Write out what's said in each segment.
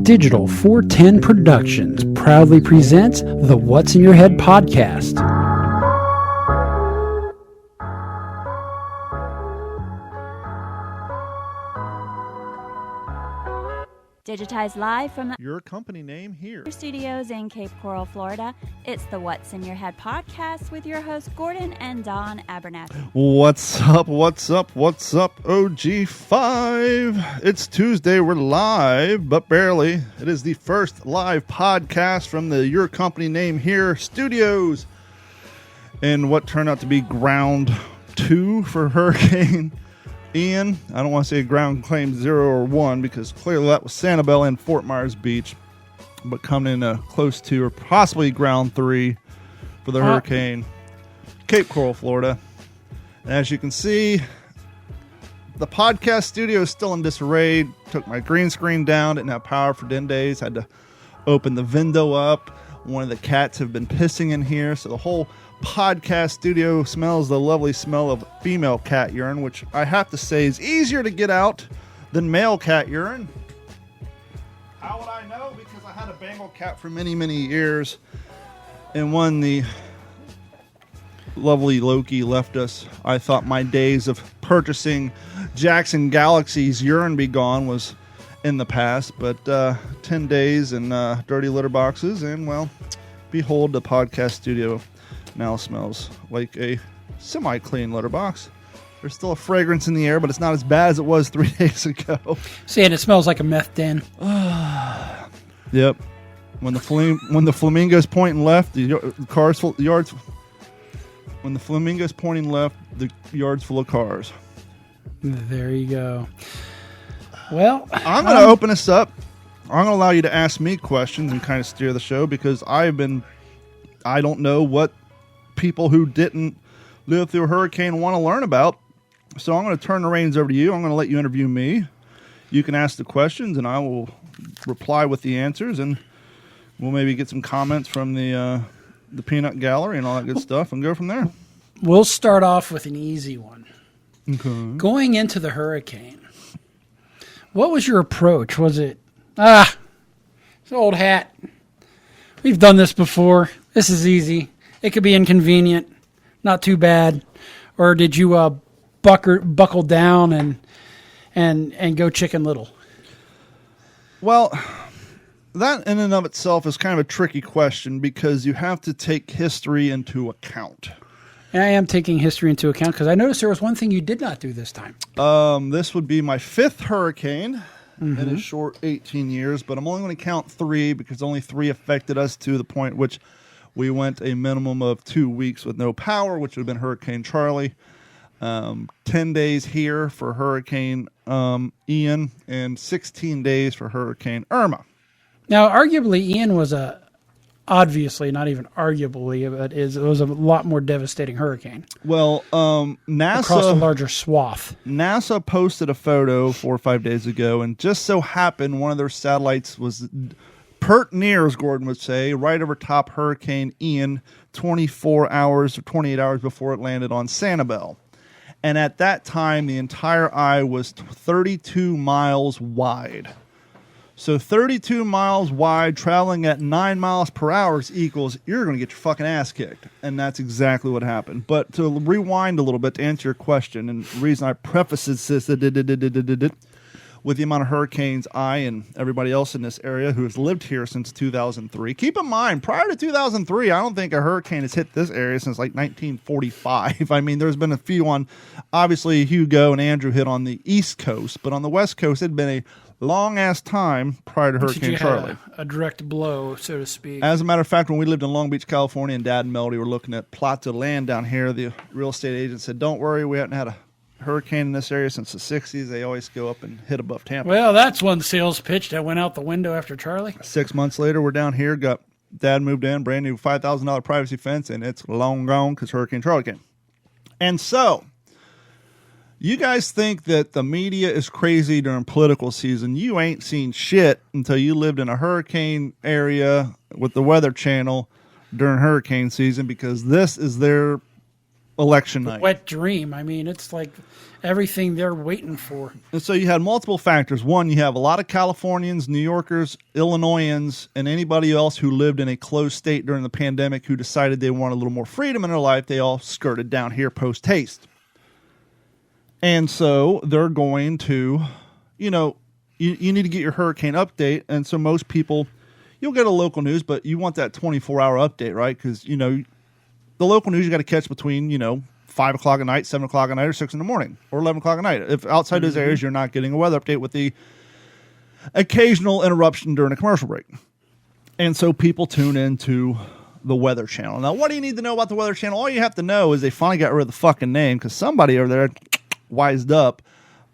Digital 410 Productions proudly presents the What's in Your Head podcast. Digitized live from your company name here. Studios in Cape Coral, Florida. It's the What's in Your Head podcast with your hosts Gordon and Don Abernathy. What's up, OG5? It's Tuesday, we're live, but barely. It is the first live podcast from the Your Company Name Here studios in what turned out to be ground 2 for Hurricane Ian. I don't want to say ground claim 0 or 1 because clearly that was Sanibel and Fort Myers Beach, but coming in close to or possibly ground 3 for the hurricane, Cape Coral, Florida. And as you can see, the podcast studio is still in disarray. Took my green screen down, didn't have power for 10 days. Had to open the window up. One of the cats have been pissing in here, so the whole podcast studio smells the lovely smell of female cat urine, which I have to say is easier to get out than male cat urine. How would I know? Because I had a Bengal cat for many, many years, and when the lovely Loki left us, I thought my days of purchasing Jackson Galaxy's urine be gone was in the past, but 10 days and dirty litter boxes, and well, behold, the podcast studio now smells like a semi-clean litter box. There's still a fragrance in the air, but it's not as bad as it was 3 days ago. See, and it smells like a meth den. Yep. When the flamingo's pointing left, the cars full, the yards. When the flamingo's pointing left, the yard's full of cars. There you go. Well, I'm going to open this up. I'm going to allow you to ask me questions and kind of steer the show because I don't know what people who didn't live through a hurricane want to learn about. So I'm going to turn the reins over to you. I'm going to let you interview me. You can ask the questions and I will reply with the answers, and we'll maybe get some comments from the peanut gallery and all that good stuff and go from there. We'll start off with an easy one. Okay. Going into the hurricane, what was your approach? Was it, it's an old hat. We've done this before. This is easy. It could be inconvenient, not too bad. Or did you buckle down and go Chicken Little? Well, that in and of itself is kind of a tricky question because you have to take history into account. And I am taking history into account because I noticed there was one thing you did not do this time. This would be my 5th hurricane in a short 18 years, but I'm only going to count 3 because only 3 affected us to the point which we went a minimum of 2 weeks with no power, which would have been Hurricane Charlie. 10 days here for Hurricane Ian, and 16 days for Hurricane Irma. Now, arguably, Ian was obviously, not even arguably, but it was a lot more devastating hurricane. Well, NASA... across a larger swath. NASA posted a photo 4 or 5 days ago, and just so happened one of their satellites was pert near, as Gordon would say, right over top Hurricane Ian 24 hours or 28 hours before it landed on Sanibel. And at that time, the entire eye was 32 miles wide. So 32 miles wide, traveling at 9 miles per hour equals you're going to get your fucking ass kicked. And that's exactly what happened. But to rewind a little bit to answer your question, and the reason I preface this with the amount of hurricanes I and everybody else in this area who has lived here since 2003. Keep in mind, prior to 2003, I don't think a hurricane has hit this area since like 1945. I mean, there's been a few on, obviously Hugo and Andrew hit on the East Coast, but on the West Coast, it had been a long-ass time prior to Hurricane Charlie. A direct blow, so to speak. As a matter of fact, when we lived in Long Beach, California, and Dad and Melody were looking at plots of land down here, the real estate agent said, don't worry, we haven't had a hurricane in this area since the 60s. They always go up and hit above Tampa. Well, that's one sales pitch that went out the window after Charlie. 6 months later, we're down here. Got Dad moved in, brand new $5,000 privacy fence, and it's long gone because Hurricane Charlie came. And so, you guys think that the media is crazy during political season. You ain't seen shit until you lived in a hurricane area with the Weather Channel during hurricane season, because this is their election night. Wet dream. I mean, it's like everything they're waiting for. And so you had multiple factors. One, you have a lot of Californians, New Yorkers, Illinoisans, and anybody else who lived in a closed state during the pandemic who decided they wanted a little more freedom in their life. They all skirted down here post haste. And so they're going to, you need to get your hurricane update. And so most people, you'll get a local news, but you want that 24-hour update, right? Because, the local news you got to catch between, 5 o'clock at night, 7 o'clock at night, or 6 in the morning, or 11 o'clock at night. If outside those areas, you're not getting a weather update with the occasional interruption during a commercial break. And so people tune into the Weather Channel. Now, what do you need to know about the Weather Channel? All you have to know is they finally got rid of the fucking name because somebody over there wised up.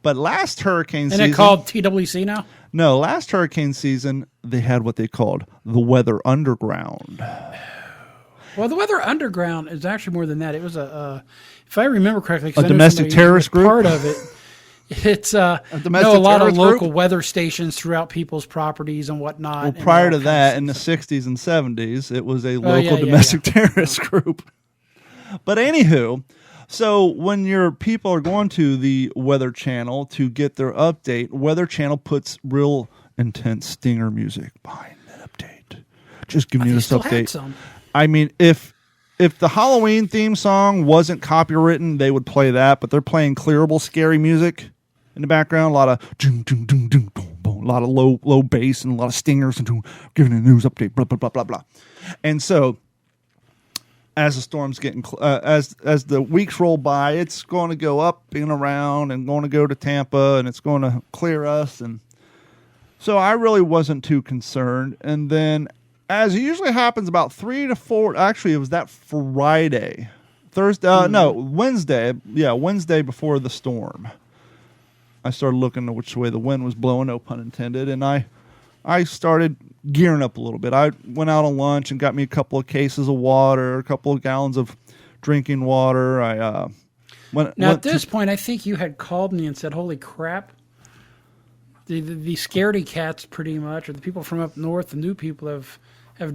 But last hurricane season... Isn't it called TWC now? No, last hurricane season, they had what they called the Weather Underground. Well, the Weather Underground is actually more than that. It was if I remember correctly, a domestic terrorist group. Part of it. It's a lot of local weather stations throughout people's properties and whatnot. Well, prior to that, in the 60s and 70s, it was a local domestic terrorist group. But anywho, so when your people are going to the Weather Channel to get their update, Weather Channel puts real intense stinger music behind that update. Just giving you this update. I mean, if the Halloween theme song wasn't copywritten, they would play that, but they're playing clearable, scary music in the background. A lot of doom, doom, doom, doom, boom, boom, a lot of low bass and a lot of stingers and giving a news update, blah, blah, blah, blah, blah. And so as the storm's getting, as the weeks roll by, it's going to go up and around and going to go to Tampa and it's going to clear us. And so I really wasn't too concerned. And then, as it usually happens, about 3 to 4. Actually, it was that Friday, Wednesday. Yeah, Wednesday before the storm. I started looking at which way the wind was blowing, no pun intended, and I started gearing up a little bit. I went out on lunch and got me a couple of cases of water, a couple of gallons of drinking water. At this point, I think you had called me and said, "Holy crap!" The scaredy cats, pretty much, or the people from up north, the new people have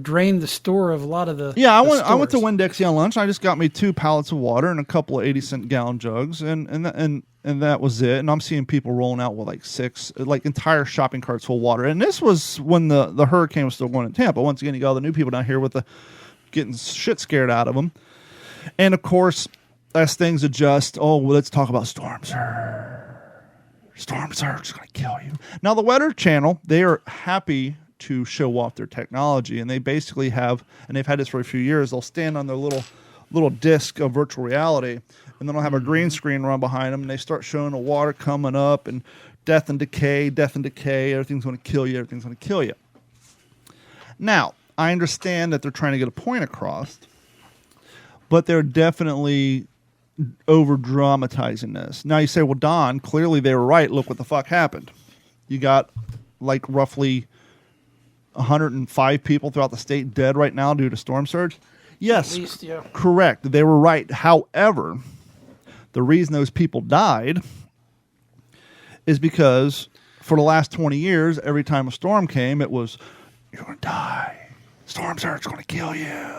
drained the store of a lot of the. Yeah, I went to Winn-Dixie on lunch. I just got me 2 pallets of water and a couple of 80-cent gallon jugs, and that was it. And I'm seeing people rolling out with like 6, entire shopping carts full of water. And this was when the hurricane was still going in Tampa. Once again, you got all the new people down here with getting shit scared out of them. And of course, as things adjust, let's talk about storm surge. Storm surge is going to kill you. Now, the Weather Channel, they are happy to show off their technology, and they basically have, and they've had this for a few years, they'll stand on their little disc of virtual reality, and then they'll have a green screen run behind them, and they start showing the water coming up, and death and decay, everything's going to kill you. Now, I understand that they're trying to get a point across, but they're definitely over-dramatizing this. Now you say, well, Don, clearly they were right. Look what the fuck happened. You got roughly 105 people throughout the state dead right now due to storm surge. Yes, at least, yeah. Correct. They were right. However, the reason those people died is because for the last 20 years, every time a storm came, it was, you're going to die. Storm surge is going to kill you.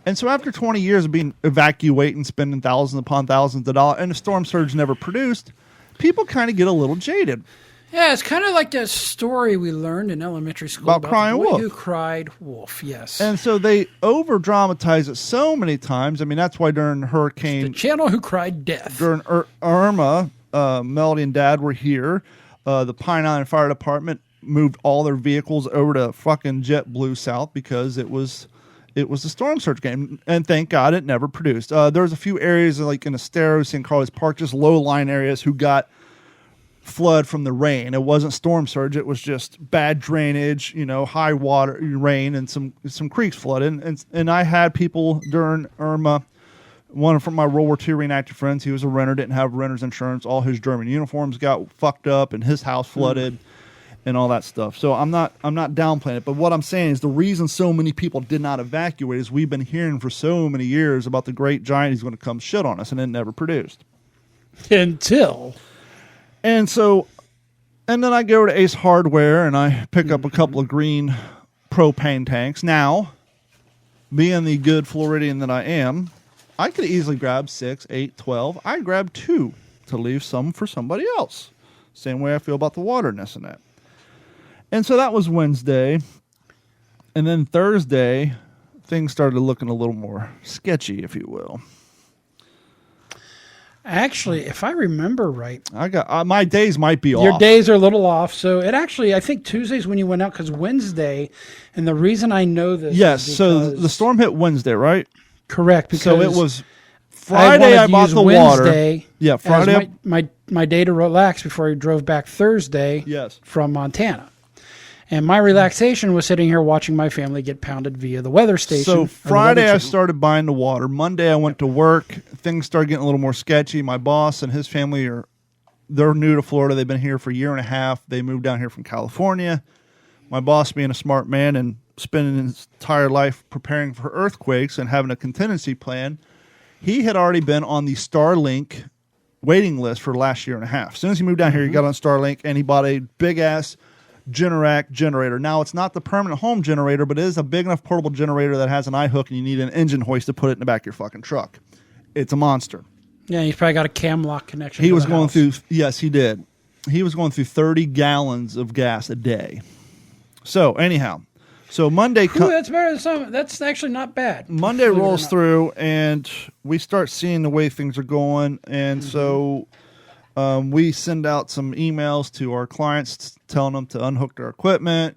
And so after 20 years of being evacuating, spending thousands upon thousands of dollars, and the storm surge never produced, people kind of get a little jaded. Yeah, it's kind of like that story we learned in elementary school about crying the boy wolf. Who cried wolf, yes. And so they over-dramatize it so many times. I mean, that's why during Hurricane... It's the channel who cried death. During Irma, Melody and Dad were here. The Pine Island Fire Department moved all their vehicles over to fucking JetBlue South because it was the storm surge game. And thank God it never produced. There was a few areas like in Estero, St. Carlos Park, just low-lying areas who got flood from the rain. It wasn't storm surge. It was just bad drainage, high water, rain, and some creeks flooded. And I had people during Irma, one from my World War II reenactor friends, he was a renter, didn't have renter's insurance. All his German uniforms got fucked up and his house flooded and all that stuff. So I'm not downplaying it. But what I'm saying is the reason so many people did not evacuate is we've been hearing for so many years about the great giant who's going to come shit on us, and it never produced. And then I go to Ace Hardware and I pick up a couple of green propane tanks. Now, being the good Floridian that I am, I could easily grab 6, 8, 12. I grabbed 2 to leave some for somebody else. Same way I feel about the waterness in that. And so that was Wednesday. And then Thursday, things started looking a little more sketchy, if you will. Actually, if I remember right, I got my days might be off. your days are a little off. So it actually, I think Tuesday's when you went out because Wednesday, and the reason I know this, Yes. is So because- the storm hit Wednesday, right? correct. Because So it was Friday. I bought the Wednesday water. Yeah, Friday. as my day to relax before I drove back Thursday. Yes. From Montana. And my relaxation was sitting here watching my family get pounded via the weather station. So or the Friday Weather I Channel. started buying the water. Monday I went to work. Things started getting a little more sketchy. My boss and his family they're new to Florida. They've been here for a year and a half. They moved down here from California. My boss, being a smart man and spending his entire life preparing for earthquakes and having a contingency plan, he had already been on the Starlink waiting list for the last year and a half. As soon as he moved down here, he got on Starlink and he bought a big-ass Generac generator. Now, it's not the permanent home generator, but it is a big enough portable generator that has an eye hook and you need an engine hoist to put it in the back of your fucking truck. It's a monster. Yeah, he's probably got a cam lock connection. He to was the going house. through, yes, he did. He was going through 30 gallons of gas a day. So, anyhow, so Monday Ooh, that's better than some. That's actually not bad. Monday Believe it or rolls not. through and we start seeing the way things are going. And so we send out some emails to our clients telling them to unhook their equipment,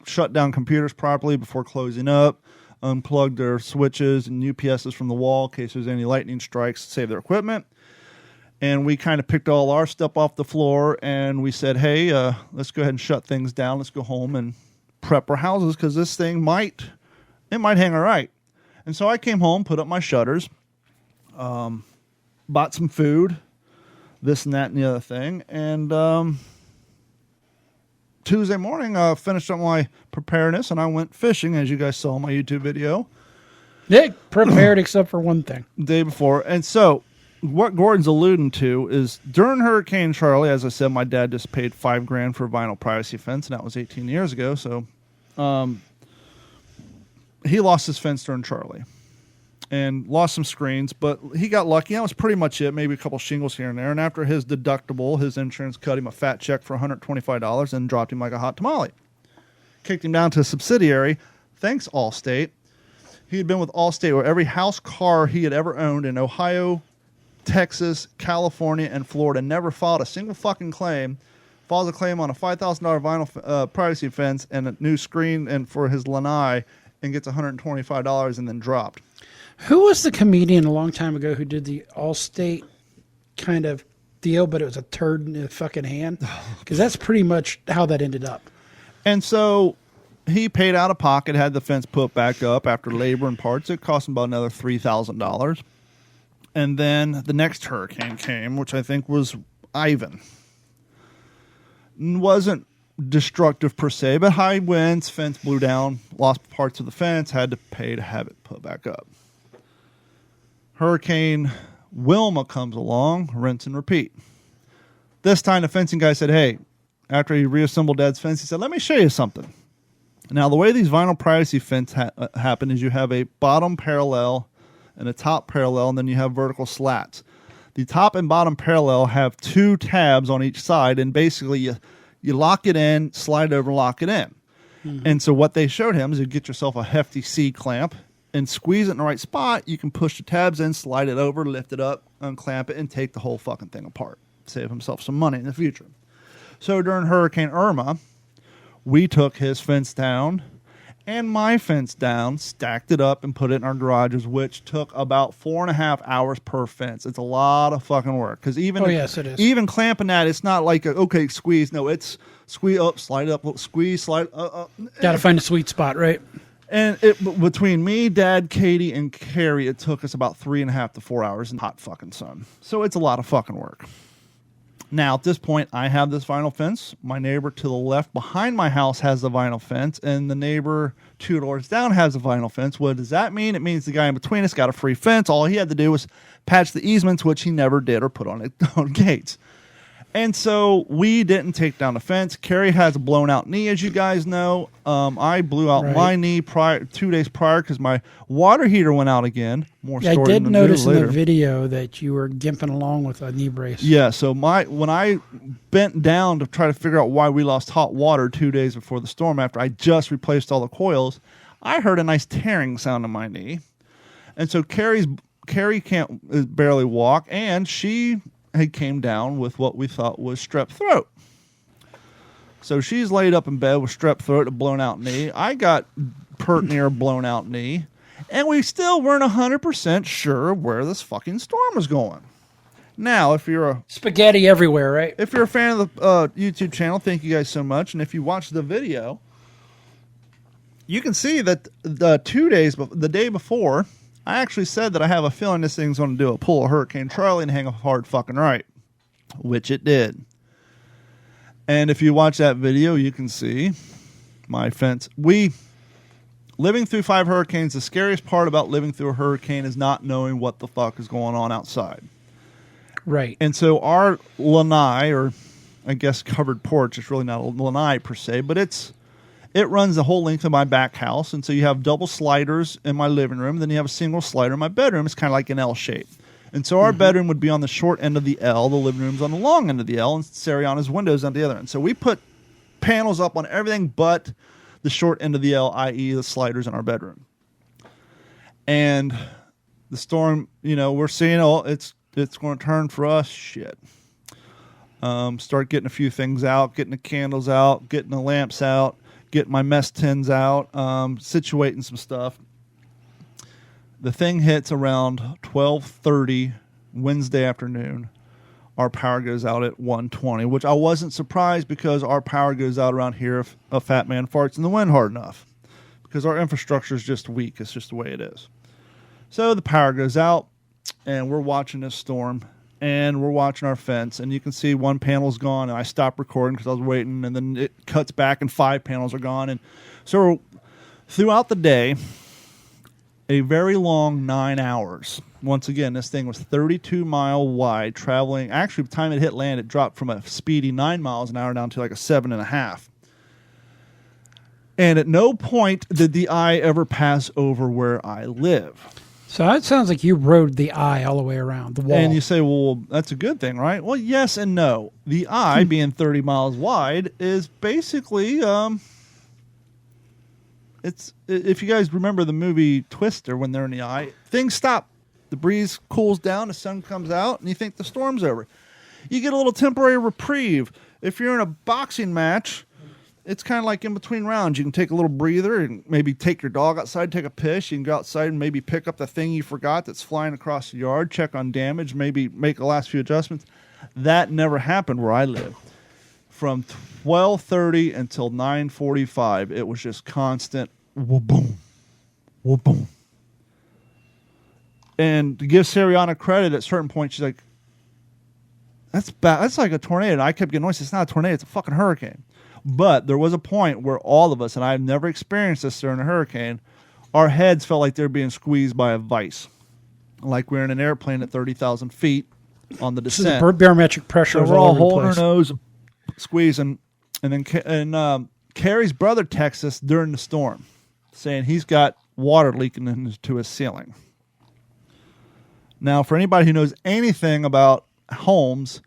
shut down computers properly before closing up, unplug their switches and UPSs from the wall in case there's any lightning strikes to save their equipment. And we kind of picked all our stuff off the floor and we said, hey, let's go ahead and shut things down. Let's go home and prep our houses because this thing might hang all right. And so I came home, put up my shutters, bought some food, this and that and the other thing. And Tuesday morning, I finished up my preparedness and I went fishing, as you guys saw in my YouTube video. They prepared except for one thing. The day before. And so what Gordon's alluding to is during Hurricane Charlie, as I said, my dad just paid $5,000 for a vinyl privacy fence, and that was 18 years ago. So he lost his fence during Charlie and lost some screens, but he got lucky. That was pretty much it, maybe a couple shingles here and there. And after his deductible, his insurance cut him a fat check for $125 and dropped him like a hot tamale. Kicked him down to a subsidiary. Thanks, Allstate. He had been with Allstate where every house, car he had ever owned in Ohio, Texas, California, and Florida, never filed a single fucking claim. Files a claim on a $5,000 vinyl privacy fence and a new screen and for his lanai and gets $125 and then dropped. Who was the comedian a long time ago who did the Allstate kind of deal, but it was a turd in the fucking hand? Because that's pretty much how that ended up. And so he paid out of pocket, had the fence put back up after labor and parts. It cost him about another $3,000. And then the next hurricane came, which I think was Ivan. Wasn't destructive per se, but high winds, fence blew down, lost parts of the fence, had to pay to have it put back up. Hurricane Wilma comes along, rinse and repeat. This time the fencing guy said, hey, after he reassembled Dad's fence, he said, let me show you something. Now, the way these vinyl privacy fence happen is you have a bottom parallel and a top parallel, and then you have vertical slats. The top and bottom parallel have 2 tabs on each side, and basically you lock it in, slide it over, lock it in. Mm-hmm. And so what they showed him is you get yourself a hefty C-clamp and squeeze it in the right spot. You can push the tabs in, slide it over, lift it up, unclamp it, and take the whole fucking thing apart. Save himself some money in the future. So during Hurricane Irma, we took his fence down and my fence down, stacked it up, and put it in our garages, which took about 4.5 hours per fence. It's a lot of fucking work. Because yes, it is. Even clamping that, it's not like, okay, squeeze. No, it's squeeze up, slide up, squeeze, slide up. Got to find a sweet spot, right? And between me, Dad, Katie, and Carrie, it took us about 3.5 to 4 hours in the hot fucking sun. So it's a lot of fucking work. Now, at this point, I have this vinyl fence. My neighbor to the left behind my house has a vinyl fence, and the neighbor 2 doors down has a vinyl fence. What does that mean? It means the guy in between us got a free fence. All he had to do was patch the easements, which he never did, or put on gates. And so we didn't take down the fence. Carrie has a blown out knee, as you guys know. I blew out my knee 2 days prior because my water heater went out again. More Yeah, I story did to notice do in later. the video that you were gimping along with a knee brace. Yeah, so when I bent down to try to figure out why we lost hot water 2 days before the storm after I just replaced all the coils, I heard a nice tearing sound in my knee. And so Carrie can't barely walk, and she had came down with what we thought was strep throat. So she's laid up in bed with strep throat, a blown out knee. I got pert near a blown out knee, and we still weren't 100% sure where this fucking storm was going. Now, if you're Spaghetti everywhere, right? If you're a fan of the YouTube channel, thank you guys so much. And if you watch the video, you can see that the day before, I actually said that I have a feeling this thing's going to do a pull a Hurricane Charlie and hang a hard fucking right, which it did. And if you watch that video, you can see my fence. Living through 5 hurricanes, the scariest part about living through a hurricane is not knowing what the fuck is going on outside. Right. And so our lanai, or I guess covered porch, it's really not a lanai per se, but it runs the whole length of my back house. And so you have double sliders in my living room. Then you have a single slider in my bedroom. It's kind of like an L shape. And so our bedroom would be on the short end of the L. The living room's on the long end of the L. And Sariana's window's on the other end. So we put panels up on everything but the short end of the L, i.e. the sliders in our bedroom. And the storm, we're seeing, it's going to turn for us. Shit. Start getting a few things out, getting the candles out, getting the lamps out, getting my mess tins out, situating some stuff. The thing hits around 12:30 Wednesday afternoon. Our power goes out at 1:20, which I wasn't surprised because our power goes out around here if a fat man farts in the wind hard enough. Because our infrastructure is just weak. It's just the way it is. So the power goes out, and we're watching this storm, and we're watching our fence, and you can see one panel's gone, and I stopped recording because I was waiting, and then it cuts back, and 5 panels are gone. And so throughout the day, a very long 9 hours. Once again, this thing was 32 mile wide, traveling. Actually, by the time it hit land, it dropped from a speedy 9 miles an hour down to like a 7.5. And at no point did the eye ever pass over where I live. So that sounds like you rode the eye all the way around the wall. And you say, well, that's a good thing, right? Well, yes and no. The eye, being 30 miles wide, is basically, it's if you guys remember the movie Twister, when they're in the eye, things stop. The breeze cools down, the sun comes out, and you think the storm's over. You get a little temporary reprieve. If you're in a boxing match, it's kind of like in between rounds. You can take a little breather and maybe take your dog outside, take a piss. You can go outside and maybe pick up the thing you forgot that's flying across the yard, check on damage, maybe make the last few adjustments. That never happened where I live. From 12:30 until 9:45, it was just constant wha-boom, wha-boom. And to give Sariana credit, at certain points, she's like, that's bad. That's like a tornado. And I kept getting noise. It's not a tornado. It's a fucking hurricane. But there was a point where all of us, and I've never experienced this during a hurricane, our heads felt like they were being squeezed by a vice. Like we're in an airplane at 30,000 feet on the descent. So the barometric pressure So was we're all all over the holding our place. nose, squeezing. And then Carrie's brother texts us during the storm saying he's got water leaking into his ceiling. Now, for anybody who knows anything about homes,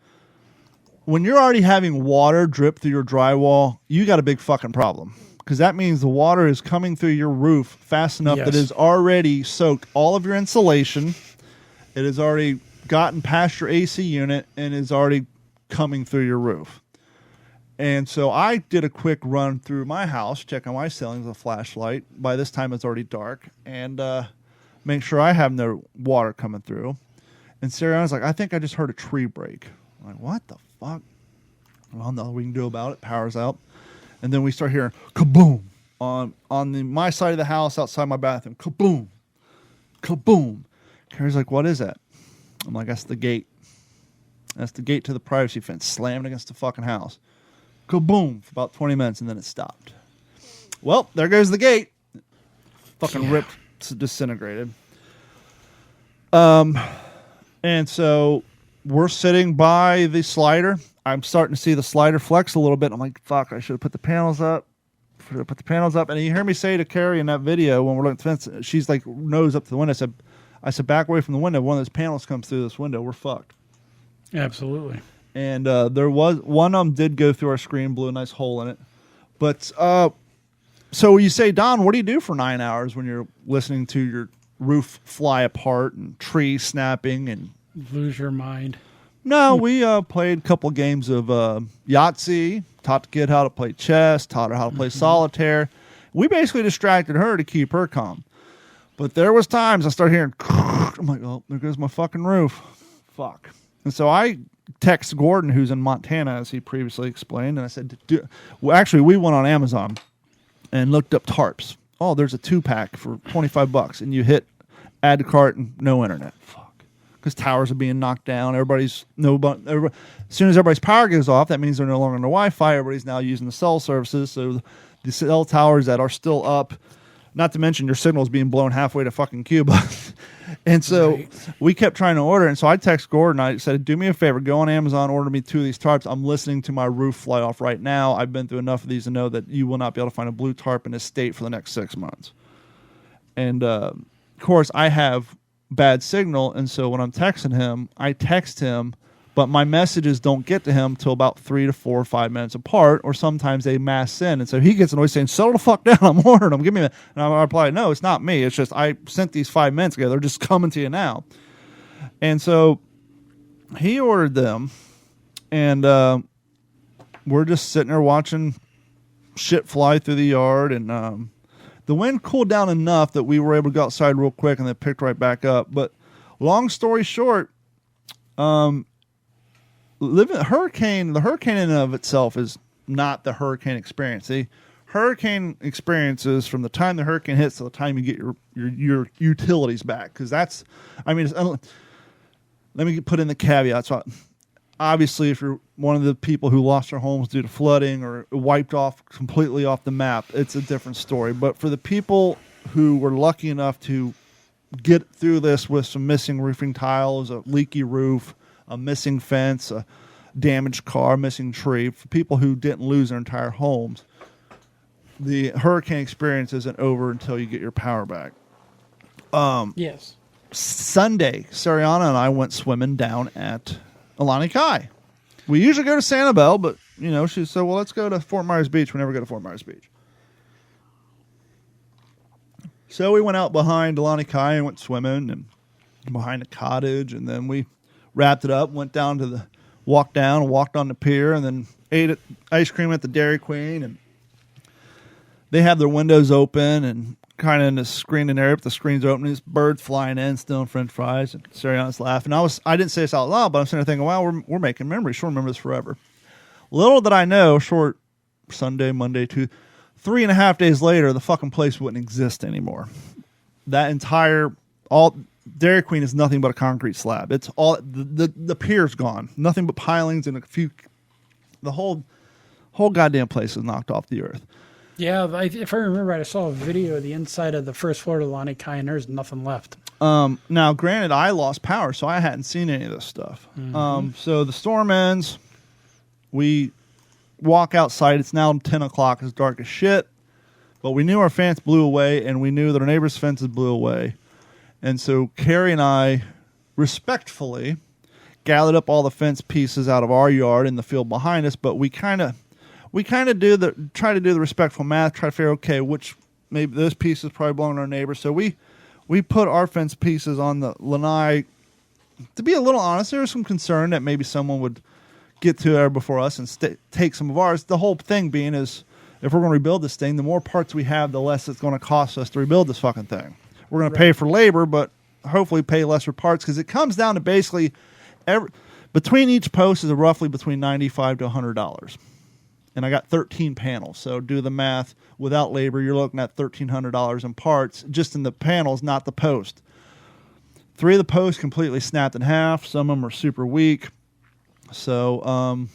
when you're already having water drip through your drywall, you got a big fucking problem. Because that means the water is coming through your roof fast enough that it has already soaked all of your insulation. It has already gotten past your AC unit and is already coming through your roof. And so I did a quick run through my house, check on my ceilings with a flashlight. By this time, it's already dark. And make sure I have no water coming through. And Sarah was like, I think I just heard a tree break. I'm like, what the fuck? Well, nothing we can do about it. Power's out. And then we start hearing kaboom on my side of the house outside my bathroom. Kaboom. Kaboom. Carrie's like, what is that? I'm like, that's the gate. That's the gate to the privacy fence slamming against the fucking house. Kaboom for about 20 minutes, and then it stopped. Well, there goes the gate. Fucking ripped, disintegrated. And so we're sitting by the slider. I'm starting to see the slider flex a little bit. I'm like, fuck, I should have put the panels up. And you hear me say to Carrie in that video when we're looking at the fence, she's like nose up to the window. I said, back away from the window. One of those panels comes through this window. We're fucked. Absolutely. And there was one of them did go through our screen, blew a nice hole in it. But so you say, Don, what do you do for 9 hours when you're listening to your roof fly apart and trees snapping and lose your mind? No, we played a couple games of Yahtzee, taught the kid how to play chess, taught her how to play solitaire. We basically distracted her to keep her calm. But there was times I started hearing, I'm like, oh, there goes my fucking roof. Fuck. And so I text Gordon, who's in Montana, as he previously explained, and I said, well, actually, we went on Amazon and looked up tarps. Oh, there's a 2-pack for $25, and you hit add to cart and no internet. Fuck. Because towers are being knocked down. As soon as everybody's power goes off, that means they're no longer on the Wi-Fi. Everybody's now using the cell services. So the cell towers that are still up, not to mention your signal is being blown halfway to fucking Cuba. And so we kept trying to order. And so I text Gordon. I said, do me a favor. Go on Amazon, order me 2 of these tarps. I'm listening to my roof fly off right now. I've been through enough of these to know that you will not be able to find a blue tarp in this state for the next 6 months. And, of course, I have bad signal. And so when I'm texting him, I text him, but my messages don't get to him till about 3 to 4 or 5 minutes apart, or sometimes they mass in. And so he gets annoyed saying, settle the fuck down. I'm ordering them. Give me that. And I reply, no, it's not me. It's just I sent these 5 minutes ago. They're just coming to you now. And so he ordered them, and we're just sitting there watching shit fly through the yard. And the wind cooled down enough that we were able to go outside real quick, and then picked right back up. But long story short, the hurricane in and of itself is not the hurricane experience. The hurricane experiences from the time the hurricane hits to the time you get your utilities back. Because that's, I mean, let me put in the caveat. So obviously, if you're one of the people who lost their homes due to flooding or wiped off completely off the map, it's a different story. But for the people who were lucky enough to get through this with some missing roofing tiles, a leaky roof, a missing fence, a damaged car, missing tree, for people who didn't lose their entire homes, the hurricane experience isn't over until you get your power back. Yes. Sunday, Sariana and I went swimming down at Alani Kai. We usually go to Sanibel, but, she said, well, let's go to Fort Myers Beach. We never go to Fort Myers Beach. So we went out behind Alani Kai and went swimming and behind a cottage, and then we wrapped it up, walked down and walked on the pier, and then ate ice cream at the Dairy Queen. And they have their windows open and kind of in the screening area, but the screen's open. These birds flying in, stealing French fries, and Sariana's laughing. I didn't say this out loud, but I'm sitting there thinking, wow, we're making memories. She'll remember this forever. Little did I know, short Sunday, Monday, 3.5 days later, the fucking place wouldn't exist anymore. Dairy Queen is nothing but a concrete slab. It's all the pier's gone. Nothing but pilings and the whole goddamn place is knocked off the earth. Yeah, if I remember right, I saw a video of the inside of the first floor of Alani Kai, and there's nothing left. Now, granted, I lost power, so I hadn't seen any of this stuff. Mm-hmm. So the storm ends. We walk outside. It's now 10 o'clock. It's dark as shit. But we knew our fence blew away, and we knew that our neighbor's fences blew away. And so Carrie and I respectfully gathered up all the fence pieces out of our yard in the field behind us, but we kind of try to do the respectful math, try to figure, okay, which maybe those pieces probably belong to our neighbor. So we put our fence pieces on the lanai. To be a little honest, there was some concern that maybe someone would get to there before us and take some of ours. The whole thing being is, if we're going to rebuild this thing, the more parts we have, the less it's going to cost us to rebuild this fucking thing. We're going to pay for labor, but hopefully pay less for parts, because it comes down to basically between each post is roughly between $95 to $100. And I got 13 panels, so do the math. Without labor, you're looking at $1,300 in parts, just in the panels, not the post. 3 of the posts completely snapped in half. Some of them are super weak. So,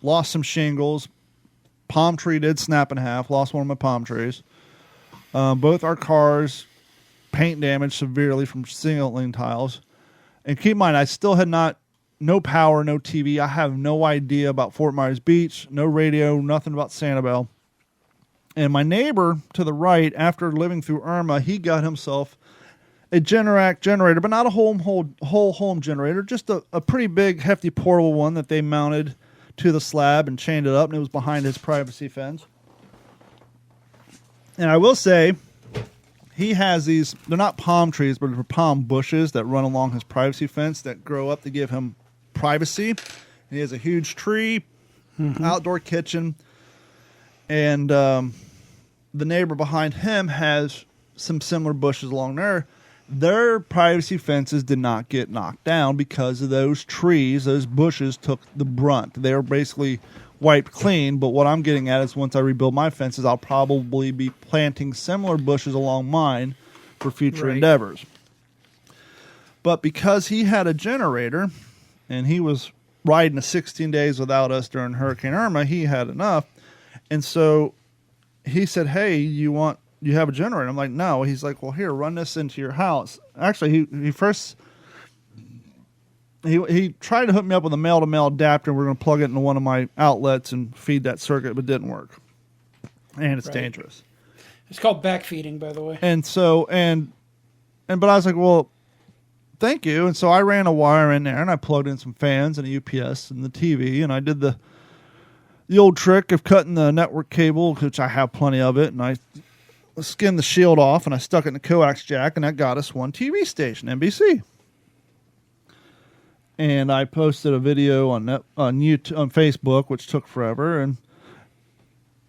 lost some shingles. Palm tree did snap in half. Lost one of my palm trees. Both our cars, paint damage severely from ceiling tiles. And keep in mind, I still had not no power, no TV. I have no idea about Fort Myers Beach, no radio, nothing about Sanibel. And my neighbor to the right, after living through Irma, he got himself a Generac generator, but not a whole home generator, just a pretty big, hefty, portable one that they mounted to the slab and chained it up, and it was behind his privacy fence. And I will say, he has these, they're not palm trees, but they're palm bushes that run along his privacy fence that grow up to give him privacy. And he has a huge tree, outdoor kitchen, and the neighbor behind him has some similar bushes along there. Their privacy fences did not get knocked down because of those trees. Those bushes took the brunt. They were basically wiped clean, but what I'm getting at is once I rebuild my fences, I'll probably be planting similar bushes along mine for future endeavors. But because he had a generator and he was riding the 16 days without us during Hurricane Irma, he had enough. And so he said, hey, you have a generator? I'm like, no. He's like, well, here, run this into your house. Actually, he first... He tried to hook me up with a male-to-male adapter. We're going to plug it into one of my outlets and feed that circuit, but it didn't work. And it's dangerous. It's called backfeeding, by the way. And so, but I was like, well, thank you. And so I ran a wire in there, and I plugged in some fans and a UPS and the TV, and I did the old trick of cutting the network cable, which I have plenty of it, and I skinned the shield off, and I stuck it in the coax jack, and that got us one TV station, NBC. And I posted a video on YouTube, on Facebook, which took forever.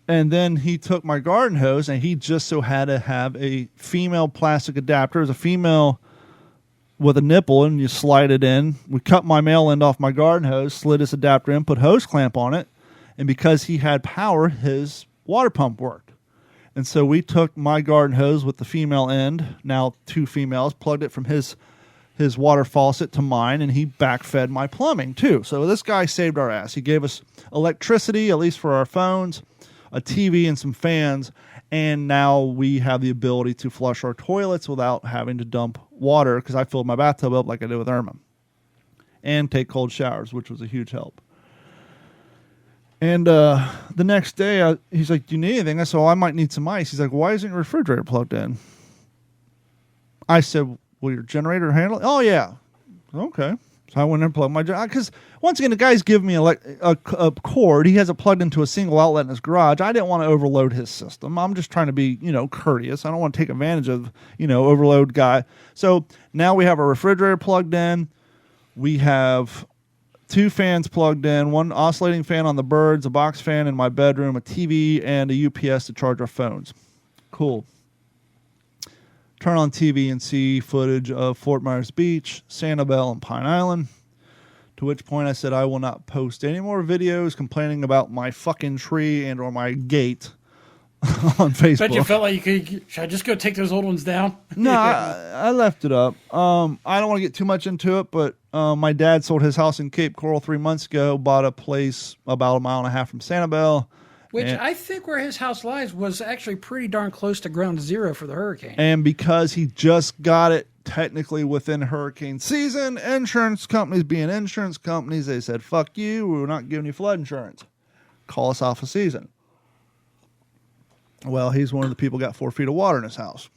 And then he took my garden hose, and he just so had to have a female plastic adapter. It was a female with a nipple, and you slide it in. We cut my male end off my garden hose, slid this adapter in, put hose clamp on it. And because he had power, his water pump worked. And so we took my garden hose with the female end, now two females, plugged it from his water faucet to mine, and he backfed my plumbing too. So this guy saved our ass. He gave us electricity, at least for our phones, a TV, and some fans, and now we have the ability to flush our toilets without having to dump water, because I filled my bathtub up like I did with Irma, and take cold showers, which was a huge help. And the next day, he's like, do you need anything? I said, well, I might need some ice. He's like, why isn't your refrigerator plugged in? I said, will your generator handle it? Oh, yeah. Okay. So I went and plugged my generator. Because, once again, the guy's giving me a cord. He has it plugged into a single outlet in his garage. I didn't want to overload his system. I'm just trying to be, courteous. I don't want to take advantage of, overload guy. So now we have a refrigerator plugged in. We have two fans plugged in, one oscillating fan on the birds, a box fan in my bedroom, a TV, and a UPS to charge our phones. Cool. Turn on TV and see footage of Fort Myers Beach, Sanibel, and Pine Island. To which point I said I will not post any more videos complaining about my fucking tree and or my gate on Facebook. Bet you felt like you could. Should I just go take those old ones down? No, I left it up. I don't want to get too much into it, but my dad sold his house in Cape Coral 3 months ago, bought a place about 1.5 miles from Sanibel. Which I think where his house lies was actually pretty darn close to ground zero for the hurricane. And because he just got it technically within hurricane season, insurance companies being insurance companies, they said, fuck you, we're not giving you flood insurance. Call us off a season. Well, he's one of the people who got 4 feet of water in his house.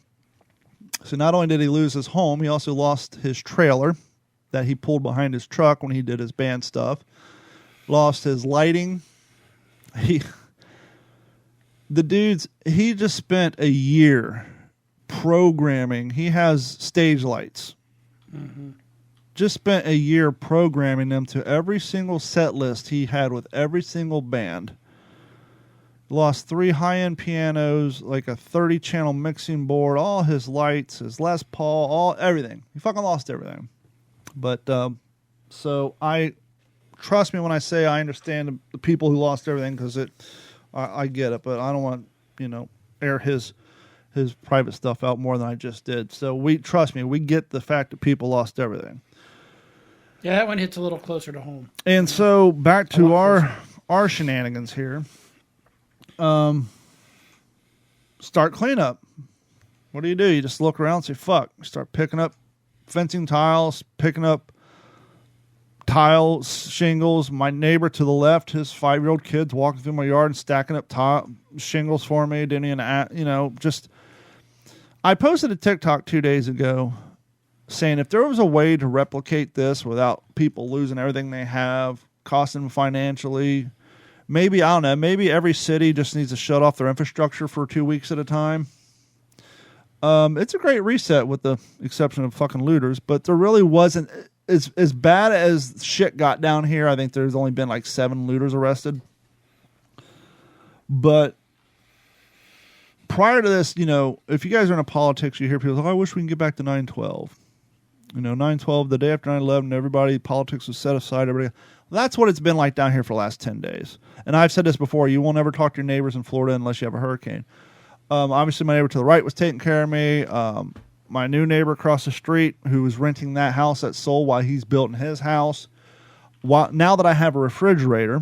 So not only did he lose his home, he also lost his trailer that he pulled behind his truck when he did his band stuff. Lost his lighting. He just spent a year programming. He has stage lights. Mm-hmm. Just spent a year programming them to every single set list he had with every single band. Lost 3 high-end pianos, like a 30-channel mixing board, all his lights, his Les Paul, everything. He fucking lost everything. But, so trust me when I say I understand the people who lost everything, because I get it, but I don't want, air his private stuff out more than I just did. So trust me, we get the fact that people lost everything. Yeah, that one hits a little closer to home. And so back to our shenanigans here. Start cleanup. What do? You just look around and say, fuck. Start picking up fencing tiles, picking up tile shingles. My neighbor to the left, his 5-year-old kid's walking through my yard and stacking up shingles for me. Didn't even, just. I posted a TikTok 2 days ago saying if there was a way to replicate this without people losing everything they have, costing them financially, maybe, I don't know, maybe every city just needs to shut off their infrastructure for 2 weeks at a time. It's a great reset with the exception of fucking looters, but there really wasn't, as bad as shit got down here, I think there's only been like 7 looters arrested. But prior to this, if you guys are into politics, you hear people like, I wish we can get back to 9/12. 9/12, the day after 9/11, politics was set aside. That's what it's been like down here for the last 10 days. And I've said this before, you will never talk to your neighbors in Florida unless you have a hurricane. Obviously, my neighbor to the right was taking care of me. My new neighbor across the street, who was renting that house that sold while he's building his house. Now that I have a refrigerator,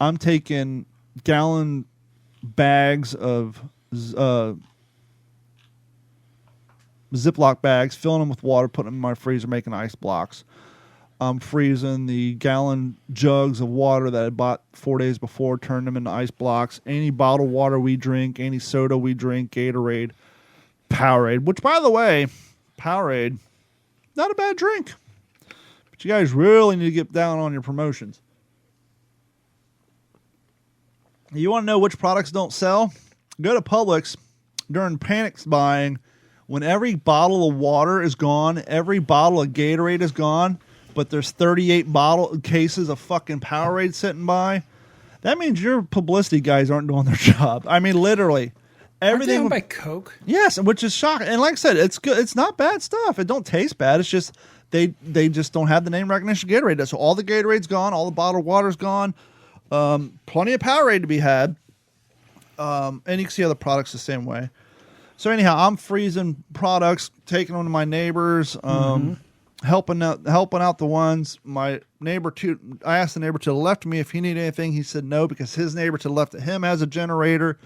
I'm taking gallon bags of Ziploc bags, filling them with water, putting them in my freezer, making ice blocks. I'm freezing the gallon jugs of water that I bought 4 days before, turning them into ice blocks. Any bottled water we drink, any soda we drink, Gatorade, Powerade, which, by the way, Powerade, not a bad drink. But you guys really need to get down on your promotions. You want to know which products don't sell? Go to Publix during panic buying when every bottle of water is gone, every bottle of Gatorade is gone, but there's 38 bottle cases of fucking Powerade sitting by. That means your publicity guys aren't doing their job. I mean, literally. Everything. Aren't they owned by Coke? Yes, which is shocking. And like I said, it's good. It's not bad stuff. It don't taste bad. It's just they just don't have the name recognition of Gatorade. So all the Gatorade's gone. All the bottled water's gone. Plenty of Powerade to be had. And you can see other products the same way. So anyhow, I'm freezing products, taking them to my neighbors, helping out the ones. My neighbor I asked the neighbor to the left of me if he needed anything. He said no, because his neighbor to the left of him has a generator,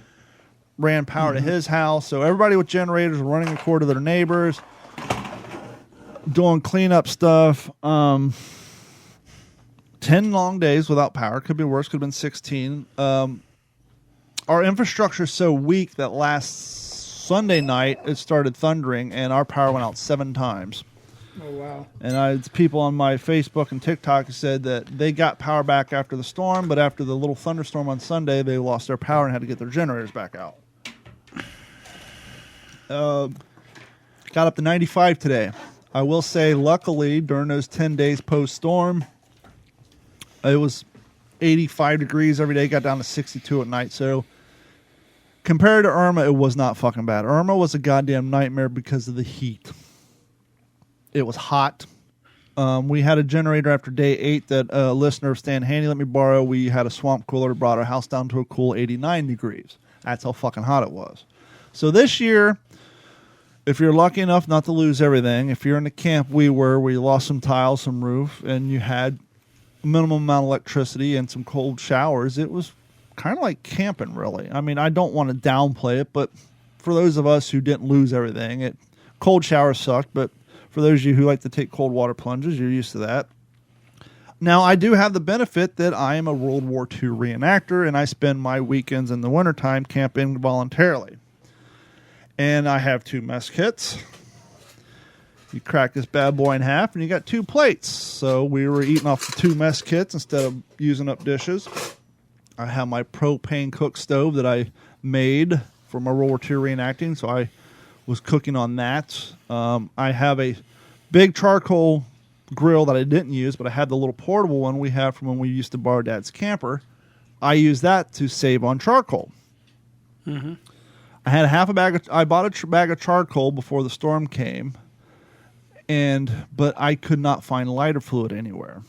ran power to his house. So everybody with generators were running a cord to their neighbors, doing cleanup stuff. 10 long days without power. Could be worse. Could have been 16. Our infrastructure is so weak that last Sunday night it started thundering and our power went out 7 times. Oh, wow. And people on my Facebook and TikTok said that they got power back after the storm, but after the little thunderstorm on Sunday, they lost their power and had to get their generators back out. Got up to 95 today. I will say, luckily, during those 10 days post-storm, it was 85 degrees every day, got down to 62 at night. So compared to Irma, it was not fucking bad. Irma was a goddamn nightmare because of the heat. It was hot. We had a generator after day 8 that a listener of Stan Haney let me borrow. We had a swamp cooler that brought our house down to a cool 89 degrees. That's how fucking hot it was. So this year, if you're lucky enough not to lose everything, if you're in the camp we lost some tiles, some roof, and you had a minimum amount of electricity and some cold showers, it was kind of like camping, really. I mean, I don't want to downplay it, but for those of us who didn't lose everything, cold showers sucked, but for those of you who like to take cold water plunges, you're used to that. Now, I do have the benefit that I am a World War II reenactor, and I spend my weekends in the wintertime camping voluntarily. And I have 2 mess kits. You crack this bad boy in half, and you got 2 plates. So we were eating off the 2 mess kits instead of using up dishes. I have my propane cook stove that I made for my World War II reenacting, so I was cooking on that. I have a big charcoal grill that I didn't use, but I had the little portable one we have from when we used to borrow Dad's camper. I use that to save on charcoal. Mm-hmm. I had I bought a bag of charcoal before the storm came, but I could not find lighter fluid anywhere.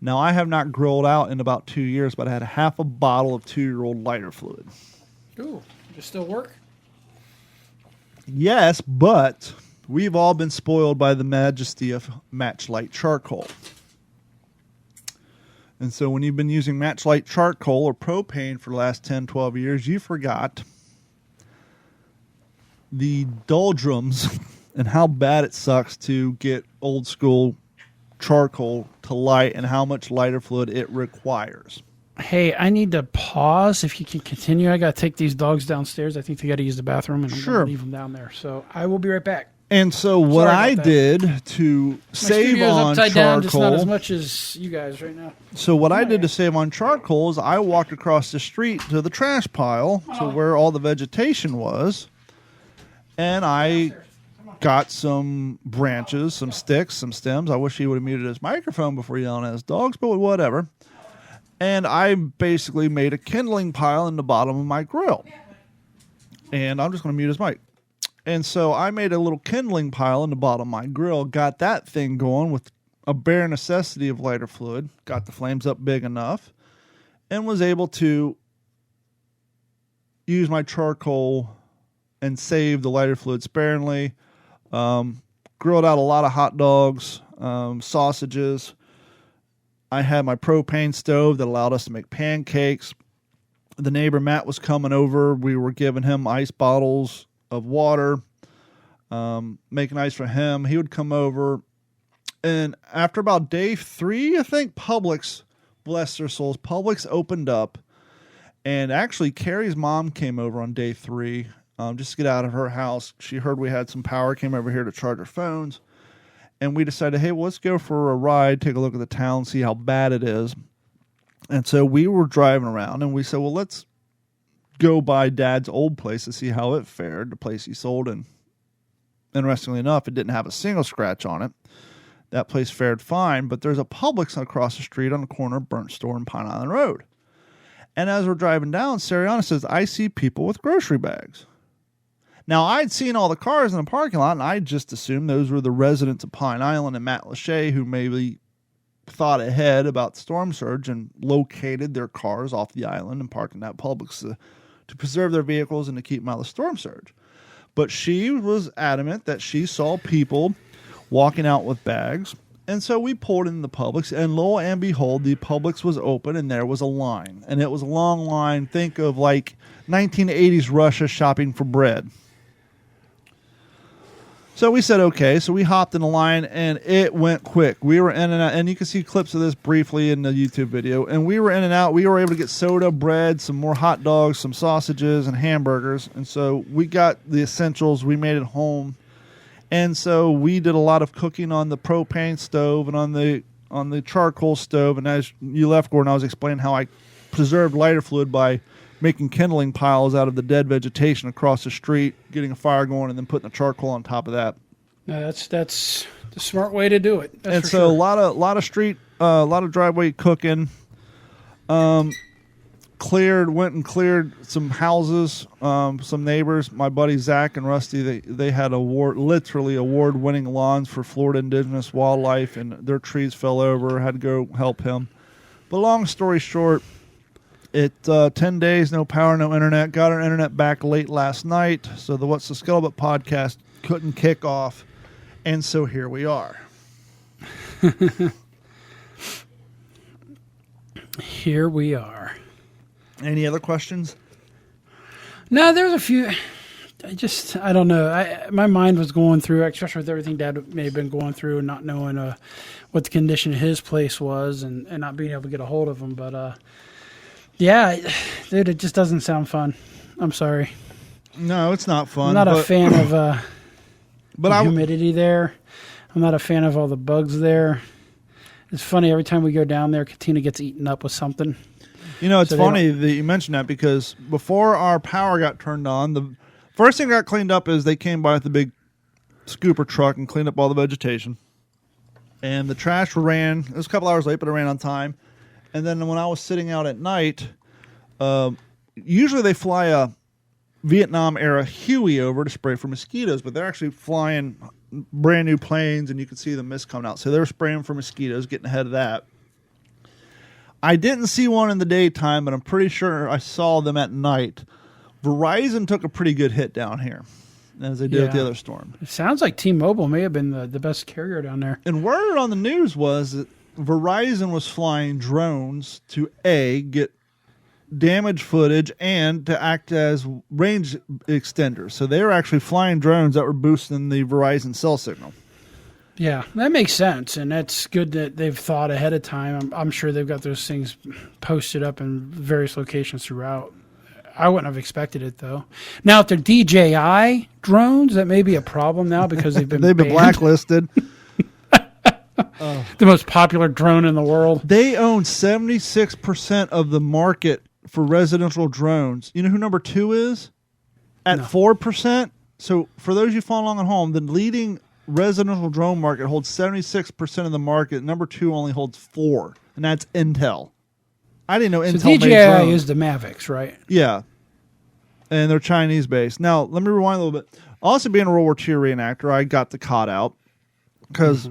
Now, I have not grilled out in about 2 years, but I had half a bottle of 2-year-old lighter fluid. Ooh, does it still work? Yes, but we've all been spoiled by the majesty of Matchlight charcoal. And so when you've been using Matchlight charcoal or propane for the last 10, 12 years, you forgot the doldrums and how bad it sucks to get old school charcoal to light and how much lighter fluid it requires. Hey, I need to pause. If you can continue, I got to take these dogs downstairs. I think they got to use the bathroom, and I'm going to leave them down there. So I will be right back. And so what I did to save on upside charcoal, down, just not as much as you guys right now. So what I did to save on charcoal is I walked across the street to the trash pile to where all the vegetation was, and I got some branches, some sticks, some stems. I wish he would have muted his microphone before yelling at his dogs, but whatever. And I basically made a kindling pile in the bottom of my grill. And I'm just going to mute his mic. And so I made a little kindling pile in the bottom of my grill, got that thing going with a bare necessity of lighter fluid, got the flames up big enough, and was able to use my charcoal and save the lighter fluid sparingly. Grilled out a lot of hot dogs, sausages. I had my propane stove that allowed us to make pancakes. The neighbor Matt was coming over. We were giving him ice bottles of water, making ice for him. He would come over. And after about day 3, I think, Publix, bless their souls, Publix opened up. And actually, Carrie's mom came over on day 3 just to get out of her house. She heard we had some power, came over here to charge her phones. And we decided, hey, well, let's go for a ride, take a look at the town, see how bad it is. And so we were driving around, and we said, well, let's go by Dad's old place to see how it fared, the place he sold. And interestingly enough, it didn't have a single scratch on it. That place fared fine, but there's a Publix across the street on the corner of Burnt Store and Pine Island Road. And as we're driving down, Sariana says, I see people with grocery bags. Now, I'd seen all the cars in the parking lot, and I just assumed those were the residents of Pine Island and Matt Lachey who maybe thought ahead about the storm surge and located their cars off the island and parked in that Publix to preserve their vehicles and to keep them out of the storm surge. But she was adamant that she saw people walking out with bags, and so we pulled in the Publix, and lo and behold, the Publix was open, and there was a line. And it was a long line. Think of like 1980s Russia shopping for bread. So we said, okay, so we hopped in the line, and it went quick. We were in and out, and you can see clips of this briefly in the YouTube video, and we were in and out. We were able to get soda, bread, some more hot dogs, some sausages, and hamburgers, and so we got the essentials. We made it home, and so we did a lot of cooking on the propane stove and on the charcoal stove, and as you left, Gordon, I was explaining how I preserved lighter fluid by making kindling piles out of the dead vegetation across the street, getting a fire going, and then putting the charcoal on top of that. No, that's the smart way to do it. That's and for so sure. a lot of street, a lot of driveway cooking. Went and cleared some houses, some neighbors. My buddy Zach and Rusty, they had literally award-winning lawns for Florida indigenous wildlife, and their trees fell over. Had to go help him. But long story short, 10 days, no power, no internet. Got our internet back late last night, so the What's the Scuttlebutt podcast couldn't kick off, and so here we are. Here we are. Any other questions? No, there's a few. I don't know. My mind was going through, especially with everything Dad may have been going through and not knowing what the condition of his place was and not being able to get a hold of him. But, yeah, dude, it just doesn't sound fun. I'm sorry. No, it's not fun. I'm not a fan of the but humidity there. I'm not a fan of all the bugs there. It's funny, every time we go down there, Katina gets eaten up with something. You know, it's funny that you mentioned that because before our power got turned on, the first thing that got cleaned up is they came by with the big scooper truck and cleaned up all the vegetation. And the trash ran. It was a couple hours late, but it ran on time. And then when I was sitting out at night, usually they fly a Vietnam-era Huey over to spray for mosquitoes, but they're actually flying brand new planes, and you can see the mist coming out. So they were spraying for mosquitoes, getting ahead of that. I didn't see one in the daytime, but I'm pretty sure I saw them at night. Verizon took a pretty good hit down here, as they did with the other storm. It sounds like T-Mobile may have been the best carrier down there. And word on the news was that Verizon was flying drones to get damage footage and to act as range extenders. So they were actually flying drones that were boosting the Verizon cell signal. Yeah, that makes sense, and that's good that they've thought ahead of time. I'm sure they've got those things posted up in various locations throughout. I wouldn't have expected it, though. Now, if they're DJI drones, that may be a problem now because they've been banned. blacklisted. The most popular drone in the world. They own 76% of the market for residential drones. You know who number 2 is? At 4%. So for those you follow along at home, the leading residential drone market holds 76% of the market. Number 2 only holds 4%, and that's Intel. I didn't know Intel made DJI drones. is the Mavics, right? Yeah, and they're Chinese-based. Now, let me rewind a little bit. Also being a World War II reenactor, I got the cot out because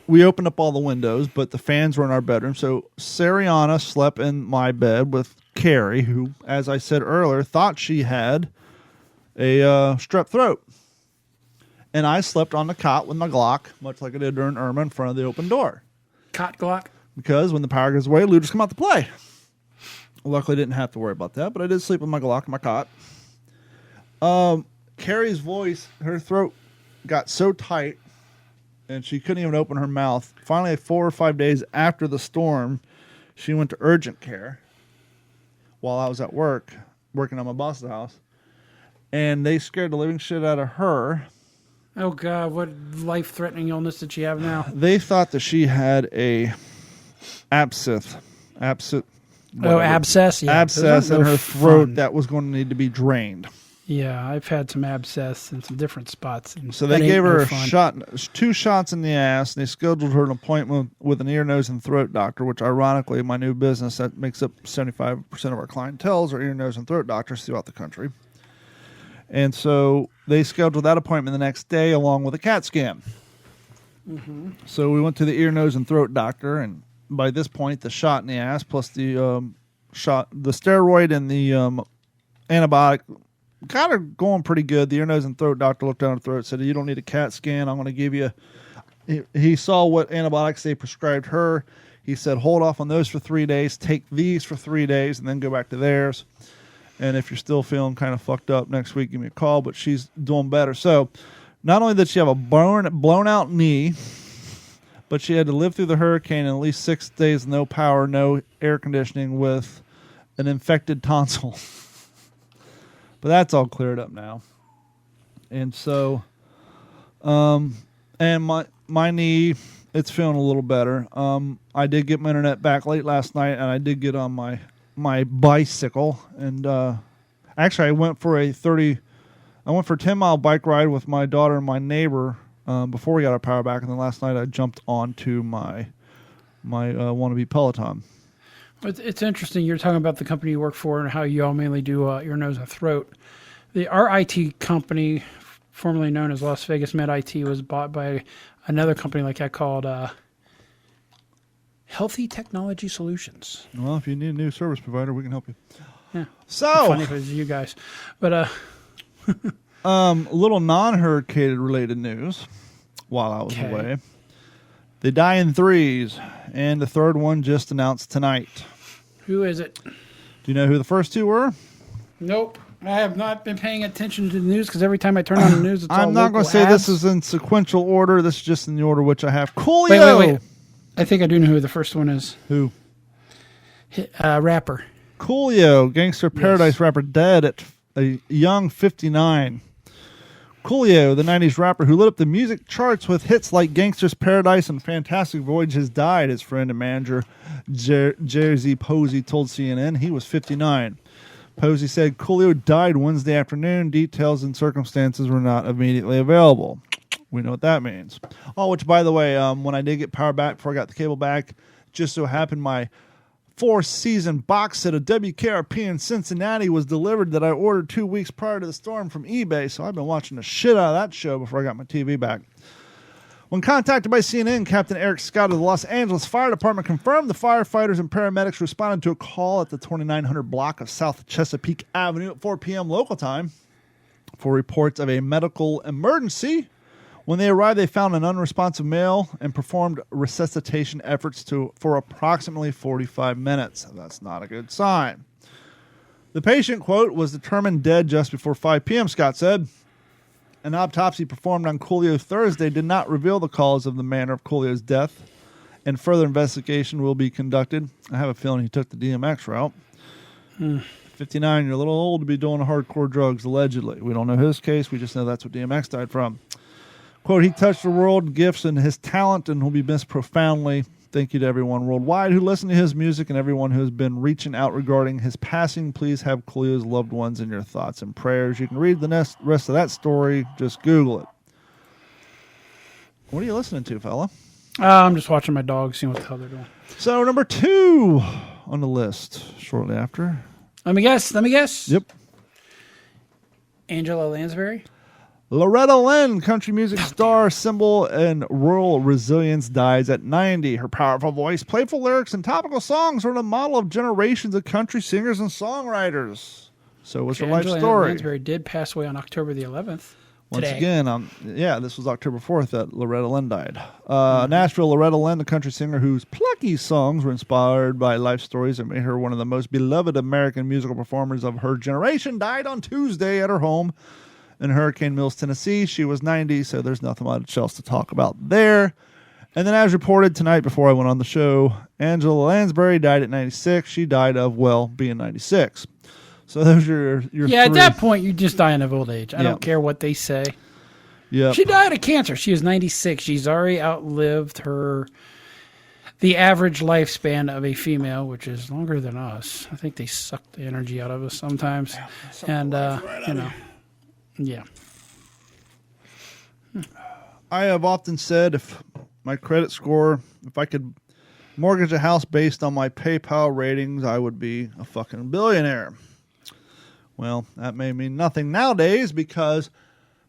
we opened up all the windows, but the fans were in our bedroom. So Sariana slept in my bed with Carrie, who, as I said earlier, thought she had a strep throat. And I slept on the cot with my Glock, much like I did during Irma, in front of the open door. Cot Glock? Because when the power goes away, looters come out to play. Luckily, I didn't have to worry about that, but I did sleep with my Glock in my cot. Carrie's voice, her throat got so tight, and she couldn't even open her mouth. Finally, 4 or 5 days after the storm, she went to urgent care while I was at work, working on my boss's house. And they scared the living shit out of her. Oh, God, what life-threatening illness did she have now? They thought that she had a abscess. Oh, abscess? Yeah. Abscess in her throat that was going to need to be drained. Yeah, I've had some abscess in some different spots. So they gave her 2 shots in the ass, and they scheduled her an appointment with an ear, nose, and throat doctor, which ironically, my new business, that makes up 75% of our clientele are ear, nose, and throat doctors throughout the country. And so they scheduled that appointment the next day along with a CAT scan. Mm-hmm. So we went to the ear, nose, and throat doctor, and by this point, the shot in the ass plus the steroid and the antibiotic got her going pretty good. The ear, nose, and throat doctor looked down her throat and said, "You don't need a CAT scan. I'm going to give you..." He saw what antibiotics they prescribed her. He said, "Hold off on those for 3 days. Take these for 3 days, and then go back to theirs. And if you're still feeling kind of fucked up next week, give me a call." But she's doing better. So not only did she have a blown out knee, but she had to live through the hurricane in at least 6 days, no power, no air conditioning, with an infected tonsil. But that's all cleared up now. And so, and my knee, it's feeling a little better. I did get my internet back late last night, and I did get on my bicycle, and actually I went for a 10-mile bike ride with my daughter and my neighbor before we got our power back, and then last night I jumped onto my wannabe Peloton. It's interesting. You're talking about the company you work for and how you all mainly do ear, nose, and throat. Our IT company, formerly known as Las Vegas Med IT, was bought by another company like that called Healthy Technology Solutions. Well, if you need a new service provider, we can help you. Yeah. So funny if it was you guys, but a little non-hurricane related news while I was away. They die in threes, and the third one just announced tonight. Who is it? Do you know who the first 2 were? Nope. I have not been paying attention to the news because every time I turn on the news, it's all I'm not going to say this is in sequential order. This is just in the order which I have. Coolio. Wait. I think I do know who the first one is. Who? Rapper. Coolio, Gangster Paradise rapper, dead at a young 59. Coolio, the 90s rapper who lit up the music charts with hits like Gangster's Paradise and Fantastic Voyage, has died, his friend and manager Jersey Posey told CNN. He was 59. Posey said Coolio died Wednesday afternoon. Details and circumstances were not immediately available. We know what that means. Oh, which, by the way, when I did get power back before I got the cable back, just so happened my 4-season box set of WKRP in Cincinnati was delivered that I ordered 2 weeks prior to the storm from eBay, so I've been watching the shit out of that show before I got my TV back. When contacted by CNN, Captain Eric Scott of the Los Angeles Fire Department confirmed the firefighters and paramedics responded to a call at the 2900 block of South Chesapeake Avenue at 4 p.m. local time for reports of a medical emergency. When they arrived, they found an unresponsive male and performed resuscitation efforts for approximately 45 minutes. That's not a good sign. The patient, quote, was determined dead just before 5 p.m., Scott said. An autopsy performed on Coolio Thursday did not reveal the cause of the manner of Coolio's death, and further investigation will be conducted. I have a feeling he took the DMX route. 59, you're a little old to be doing hardcore drugs, allegedly. We don't know his case. We just know that's what DMX died from. Quote, he touched the world, gifts, and his talent, and will be missed profoundly. Thank you to everyone worldwide who listened to his music and everyone who has been reaching out regarding his passing. Please have Coolio's loved ones in your thoughts and prayers. You can read the rest of that story. Just Google it. What are you listening to, fella? I'm just watching my dog, seeing what the hell they're doing. So, number 2 on the list shortly after. Let me guess. Yep. Angela Lansbury. Loretta Lynn, country music star, symbol, and rural resilience, dies at 90. Her powerful voice, playful lyrics, and topical songs are the model of generations of country singers and songwriters. So what's her life Angela story? Lansbury did pass away on October the 11th. Once today. again, this was October 4th that Loretta Lynn died. Nashville Loretta Lynn, a country singer whose plucky songs were inspired by life stories and made her one of the most beloved American musical performers of her generation, died on Tuesday at her home in Hurricane Mills, Tennessee. She was 90, so there's nothing much else to talk about there. And then as reported tonight before I went on the show, Angela Lansbury died at 96. She died of, being 96. So those are your Yeah, three. at that point, you're just dying of old age. I don't care what they say. Yeah. She died of cancer. She was 96. She's already outlived the average lifespan of a female, which is longer than us. I think they suck the energy out of us sometimes. And, yeah. I have often said if my credit score, if I could mortgage a house based on my PayPal ratings, I would be a fucking billionaire. Well, that may mean nothing nowadays because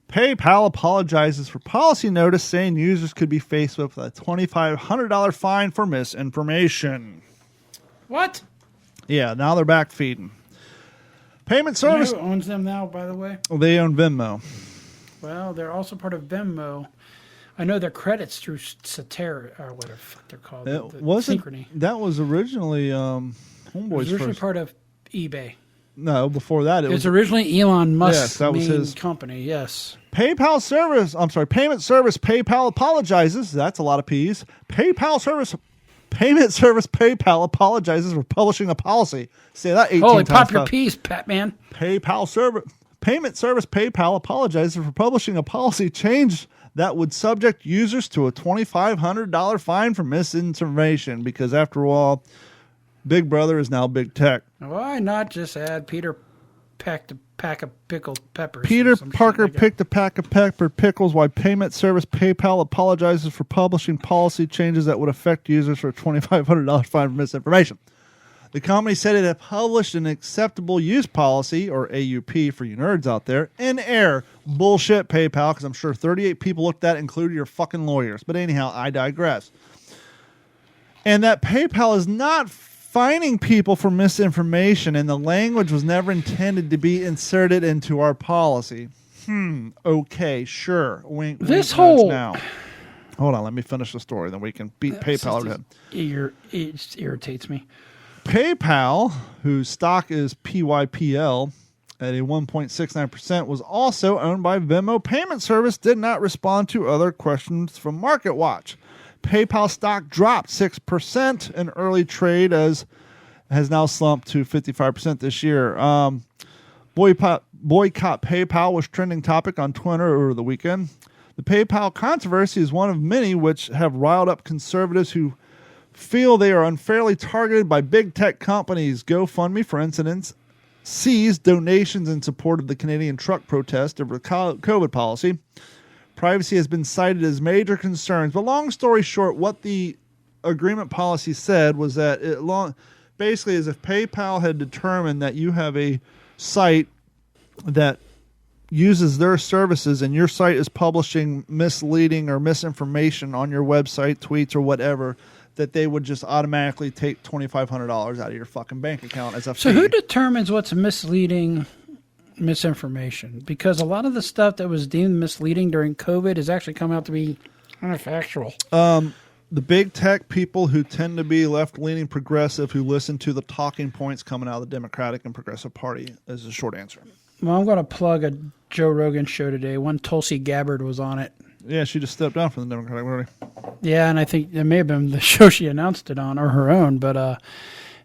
PayPal apologizes for policy notice saying users could be faced with a $2,500 fine for misinformation. What? Yeah, now they're back feeding. Payment You know service. who owns them now, by the way? They own Venmo. Well, they're also part of Venmo. I know their credits through Satera, or whatever the fuck they're called. It the wasn't. Synchrony. That was originally Homeboy's It was originally first. part of eBay. No, before that It was originally Elon Musk's that was main his company, yes. Payment service, PayPal apologizes. That's a lot of P's. Payment service, PayPal apologizes for publishing a policy. Say that 18 Holy, times. pop your P's, Patman. Payment service, PayPal apologizes for publishing a policy change that would subject users to a $2,500 fine for misinformation because, after all, Big Brother is now Big Tech. Why not just add Peter packed a pack of pickled peppers? Peter or some shit Parker like that? picked a pack of peppered pickles while payment service PayPal apologizes for publishing policy changes that would affect users for a $2,500 fine for misinformation. The company said it had published an acceptable use policy, or AUP for you nerds out there, in error. Bullshit, PayPal, because I'm sure 38 people looked at it, including your fucking lawyers. But anyhow, I digress. And that PayPal is not fining people for misinformation, and the language was never intended to be inserted into our policy. Okay, sure. Wink, This wink, whole- nudge now. Hold on, let me finish the story, then we can beat PayPal over the head. It just irritates me. PayPal, whose stock is PYPL at a 1.69%, was also owned by Venmo Payment Service, did not respond to other questions from MarketWatch. PayPal stock dropped 6% in early trade as has now slumped to 55% this year. Boycott PayPal was trending topic on Twitter over the weekend. The PayPal controversy is one of many which have riled up conservatives who feel they are unfairly targeted by big tech companies. GoFundMe, for instance, seized donations in support of the Canadian truck protest over the COVID policy. Privacy has been cited as major concerns. But long story short, what the agreement policy said was that basically as if PayPal had determined that you have a site that uses their services and your site is publishing misleading or misinformation on your website, tweets, or whatever, that they would just automatically take $2,500 out of your fucking bank account as a fee. So who determines what's misleading misinformation? Because a lot of the stuff that was deemed misleading during COVID has actually come out to be kind of factual. The big tech people who tend to be left-leaning progressive who listen to the talking points coming out of the Democratic and Progressive Party is the short answer. Well, I'm going to plug a Joe Rogan's show today. One Tulsi Gabbard was on it. Yeah, she just stepped down from the Democratic Party. Yeah, and I think it may have been the show she announced it on or her own, but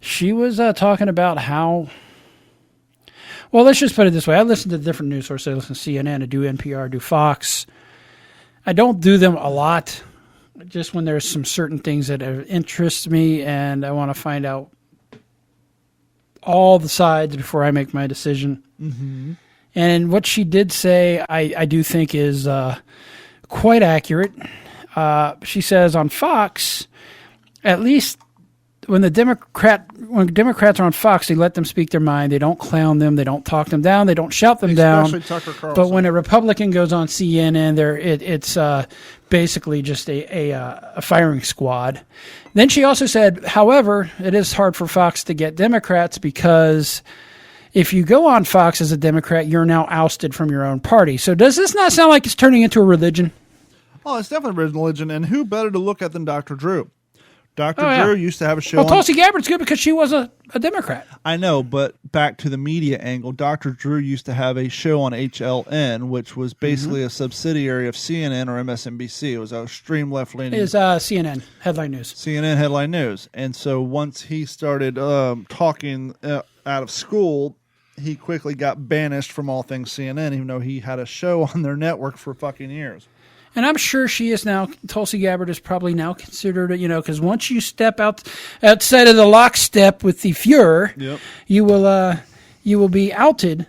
she was talking about how. Well, let's just put it this way. I listen to different news sources. I listen to CNN, I do NPR, I do Fox. I don't do them a lot, just when there's some certain things that interest me and I want to find out all the sides before I make my decision. Mm-hmm. And what she did say, I do think is quite accurate. She says on Fox, at least when Democrats are on Fox, they let them speak their mind. They don't clown them. They don't talk them down. They don't shout them Especially down. Tucker Carlson. But when a Republican goes on CNN, it's basically just a firing squad. Then she also said, however, it is hard for Fox to get Democrats because if you go on Fox as a Democrat, you're now ousted from your own party. So does this not sound like it's turning into a religion? Oh, it's definitely a religion, and who better to look at than Dr. Drew? Dr. Oh, yeah. Drew used to have a show. Well, Tulsi Gabbard's good because she was a Democrat. I know, but back to the media angle, Dr. Drew used to have a show on HLN, which was basically a subsidiary of CNN or MSNBC. It was a extreme left-leaning. Is CNN Headline News. CNN Headline News. And so once he started talking out of school, he quickly got banished from all things CNN, even though he had a show on their network for fucking years. And I'm sure she is now, Tulsi Gabbard is probably now considered, because once you step outside of the lockstep with the Fuhrer, Yep. you will be outed.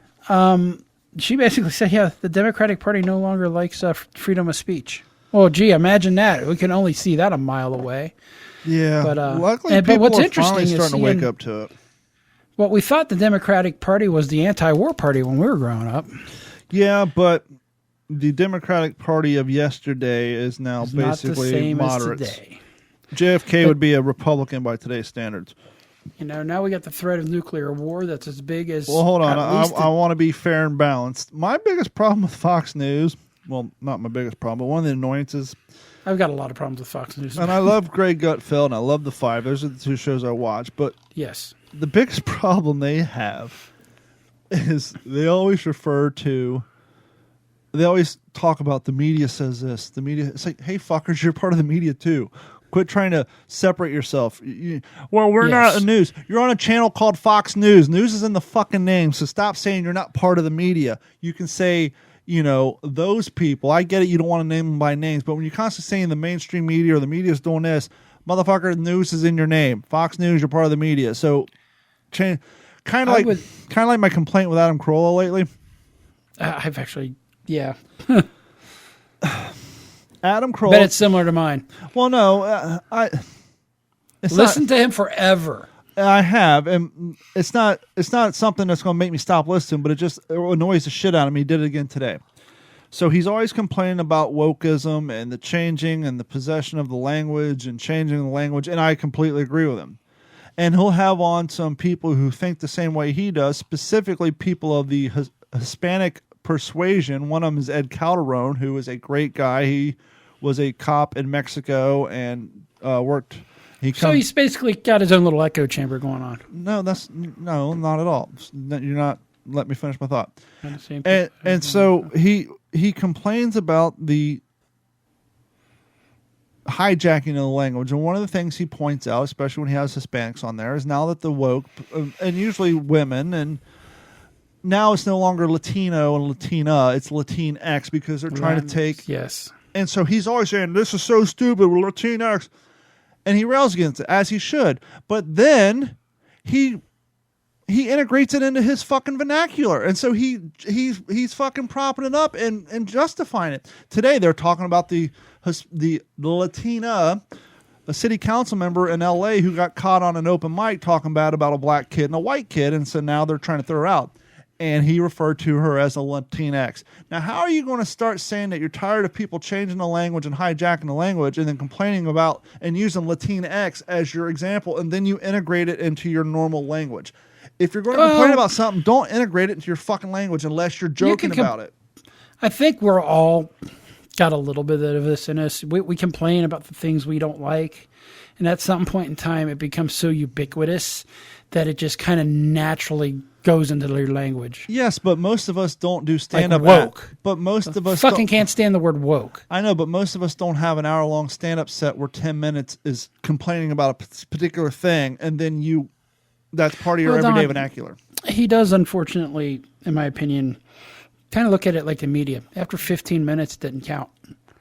She basically said, yeah, the Democratic Party no longer likes freedom of speech. Well, gee, imagine that. We can only see that a mile away. Yeah. But, luckily, people what's are interesting finally is starting to wake up to it. Well, we thought the Democratic Party was the anti-war party when we were growing up. Yeah, but the Democratic Party of yesterday is now It's basically not the same moderates. as today. JFK would be a Republican by today's standards. Now we got the threat of nuclear war that's as big as... Well, hold on. I want to be fair and balanced. My biggest problem with Fox News, well, not my biggest problem, but one of the annoyances, I've got a lot of problems with Fox News. and I love Greg Gutfeld and I love The Five. Those are the two shows I watch. But Yes. the biggest problem they have is they always talk about the media says this. The media, it's like, hey, fuckers, you're part of the media too. Quit trying to separate yourself. We're not a news. You're on a channel called Fox News. News is in the fucking name, so stop saying you're not part of the media. You can say, those people. I get it, you don't want to name them by names, but when you're constantly saying the mainstream media or the media's doing this, motherfucker, news is in your name. Fox News, you're part of the media. So, kind of like my complaint with Adam Carolla lately. I've actually, yeah. Adam Carolla. Bet it's similar to mine. Well, no, Listen to him forever. I have, and it's not something that's going to make me stop listening, but it just annoys the shit out of me. He did it again today. So he's always complaining about wokeism and the changing and the possession of the language and changing the language, and I completely agree with him. And he'll have on some people who think the same way he does, specifically people of the Hispanic persuasion. One of them is Ed Calderon, who is a great guy. He was a cop in Mexico and worked. So he's basically got his own little echo chamber going on. No, not at all. You're not. Let me finish my thought. And so he complains about the hijacking of the language, and one of the things he points out, especially when he has Hispanics on there, is now that the woke, and usually women, and now it's no longer Latino and Latina, it's Latinx, because they're trying to take... Yes. And so he's always saying, this is so stupid, we're Latinx. And he rails against it, as he should. But then he integrates it into his fucking vernacular. And so he's fucking propping it up and justifying it. Today they're talking about the Latina, a city council member in L.A. who got caught on an open mic talking bad about a black kid and a white kid. And so now they're trying to throw her out. And he referred to her as a Latinx. Now, how are you going to start saying that you're tired of people changing the language and hijacking the language and then complaining about and using Latinx as your example, and then you integrate it into your normal language? If you're going to complain about something, don't integrate it into your fucking language unless you're joking about it. I think we're all got a little bit of this in us. We complain about the things we don't like, and at some point in time, it becomes so ubiquitous that it just kind of naturally goes into their language. Yes, but most of us don't do stand-up. Like woke. But most of us Fucking can't stand the word woke. I know, but most of us don't have an hour-long stand-up set where 10 minutes is complaining about a particular thing, and then that's part of your everyday vernacular. He does, unfortunately, in my opinion, kind of look at it like the media. After 15 minutes, it didn't count.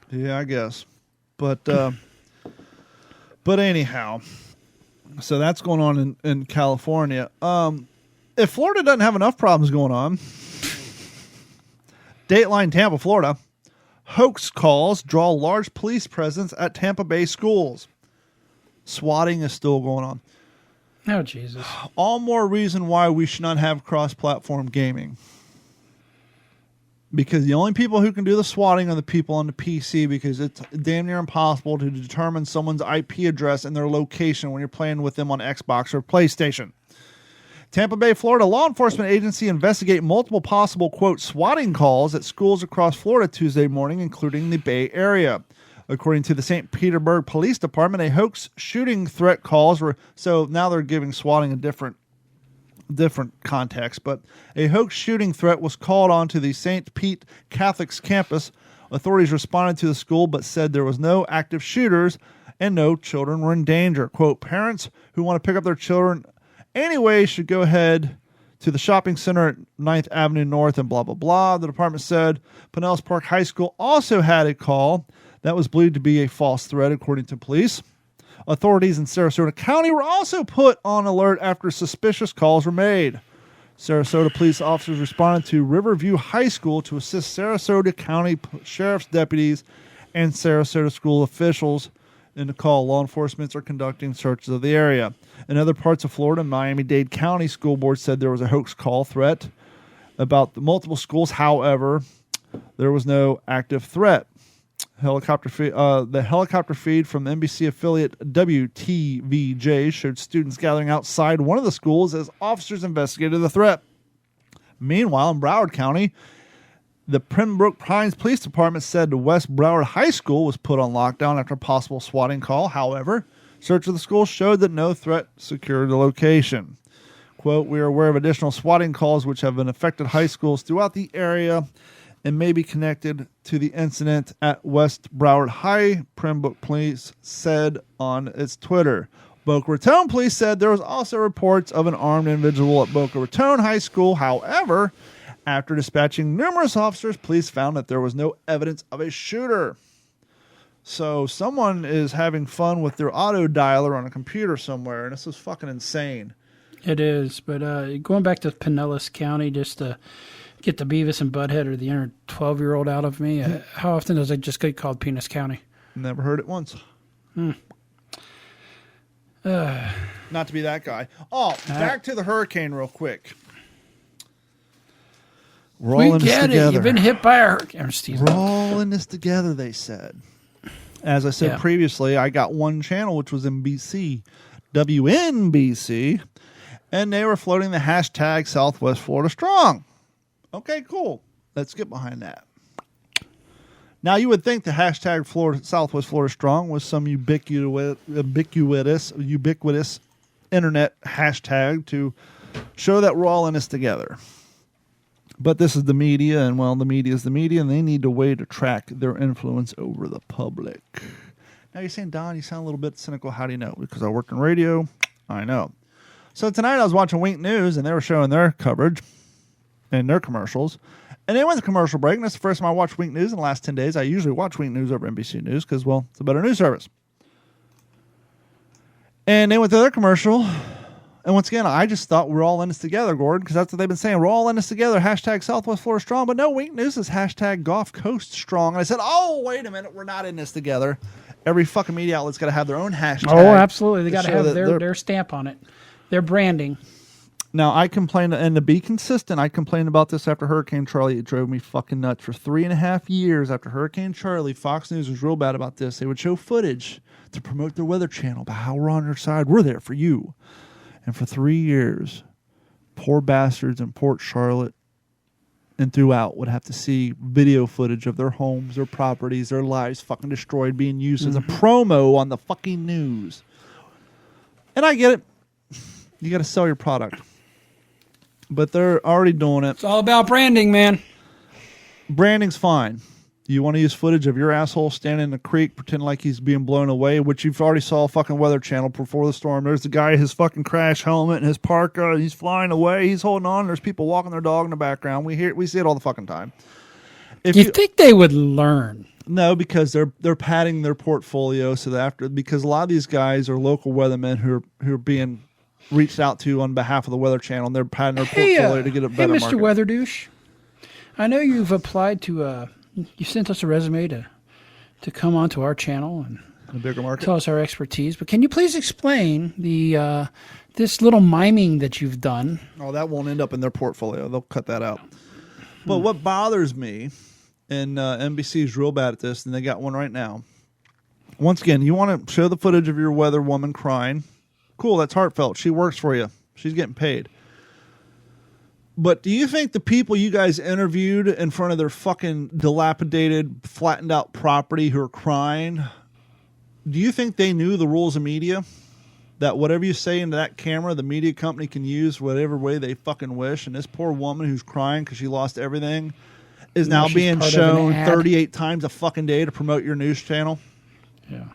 Yeah, I guess. But anyhow, so that's going on in California. If Florida doesn't have enough problems going on, Dateline Tampa, Florida, hoax calls draw large police presence at Tampa Bay schools. Swatting is still going on. Oh, Jesus. All more reason why we should not have cross-platform gaming. Because the only people who can do the swatting are the people on the PC, because it's damn near impossible to determine someone's IP address and their location when you're playing with them on Xbox or PlayStation. Tampa Bay, Florida law enforcement agency investigate multiple possible, quote, swatting calls at schools across Florida Tuesday morning, including the Bay Area. According to the St. Petersburg Police Department, a hoax shooting threat calls were... So now they're giving swatting a different context, but a hoax shooting threat was called onto the St. Pete Catholic's campus. Authorities responded to the school but said there was no active shooters and no children were in danger. Quote, parents who want to pick up their children anyway should go ahead to the shopping center at 9th Avenue North and blah, blah, blah. The department said Pinellas Park High School also had a call that was believed to be a false threat, according to police. Authorities in Sarasota County were also put on alert after suspicious calls were made. Sarasota police officers responded to Riverview High School to assist Sarasota County Sheriff's deputies and Sarasota school officials in the call. Law enforcement are conducting searches of the area. In other parts of Florida, Miami-Dade County School Board said there was a hoax call threat about the multiple schools. However, there was no active threat. The helicopter feed from the NBC affiliate WTVJ showed students gathering outside one of the schools as officers investigated the threat. Meanwhile, in Broward County, the Pembroke Pines Police Department said the West Broward High School was put on lockdown after a possible swatting call. However, search of the school showed that no threat secured the location. Quote, we are aware of additional swatting calls which have been affected high schools throughout the area and may be connected to the incident at West Broward High, Pembroke Police said on its Twitter. Boca Raton Police said there was also reports of an armed individual at Boca Raton High School. However, after dispatching numerous officers, police found that there was no evidence of a shooter. So someone is having fun with their auto dialer on a computer somewhere, and this is fucking insane. It is, but going back to Pinellas County, just to get the Beavis and Butthead or the inner 12-year-old out of me, how often does it just get called Penis County? Never heard it once. Not to be that guy. Oh, back to the hurricane real quick. We're all in this together. You've been hit by a hurricane. We're all in this together, they said. As I said previously, I got one channel, which was in BC, WNBC, and they were floating the hashtag Southwest Florida Strong. Okay, cool. Let's get behind that. Now, you would think the hashtag Southwest Florida Strong was some ubiquitous internet hashtag to show that we're all in this together. But this is the media, and, well, the media is the media, and they need a way to track their influence over the public. Now, you're saying, Don, you sound a little bit cynical. How do you know? Because I worked in radio. I know. So tonight I was watching Wink News, and they were showing their coverage and their commercials. And they went to commercial break, and that's the first time I watched Wink News in the last 10 days. I usually watch Wink News over NBC News because, well, it's a better news service. And they went to their commercial. And once again, I just thought we're all in this together, Gordon, because that's what they've been saying. We're all in this together, hashtag Southwest Florida Strong. But no, Wink News is hashtag Gulf Coast Strong. And I said, oh, wait a minute, we're not in this together. Every fucking media outlet's got to have their own hashtag. Oh, absolutely. They got to have their stamp on it, their branding. Now, I complained, and to be consistent, I complained about this after Hurricane Charlie. It drove me fucking nuts. For 3.5 years after Hurricane Charlie, Fox News was real bad about this. They would show footage to promote their Weather Channel about how we're on your side. We're there for you. And for 3 years, poor bastards in Port Charlotte and throughout would have to see video footage of their homes, their properties, their lives fucking destroyed, being used as a promo on the fucking news. And I get it. You got to sell your product. but they're already doing it. It's all about branding, man. Branding's fine. You want to use footage of your asshole standing in the creek, pretending like he's being blown away, which you've already saw fucking Weather Channel before the storm. There's the guy, his fucking crash helmet and his parka, he's flying away, he's holding on. There's people walking their dog in the background. We see it all the fucking time. If you think they would learn? No, because they're padding their portfolio so that because a lot of these guys are local weathermen who are being reached out to on behalf of the Weather Channel, and they're padding their portfolio to get a better Mr. market. Weather Douche, I know you've applied to. You sent us a resume to come onto our channel and a bigger market. Tell us our expertise. But can you please explain this little miming that you've done? Oh, that won't end up in their portfolio. They'll cut that out. But what bothers me, and NBC's real bad at this, and they got one right now. Once again, you want to show the footage of your weather woman crying. Cool, that's heartfelt. She works for you. She's getting paid. But do you think the people you guys interviewed in front of their fucking dilapidated, flattened out property who are crying, do you think they knew the rules of media? That whatever you say into that camera, the media company can use whatever way they fucking wish. And this poor woman who's crying because she lost everything is now being shown 38 times a fucking day to promote your news channel. Yeah.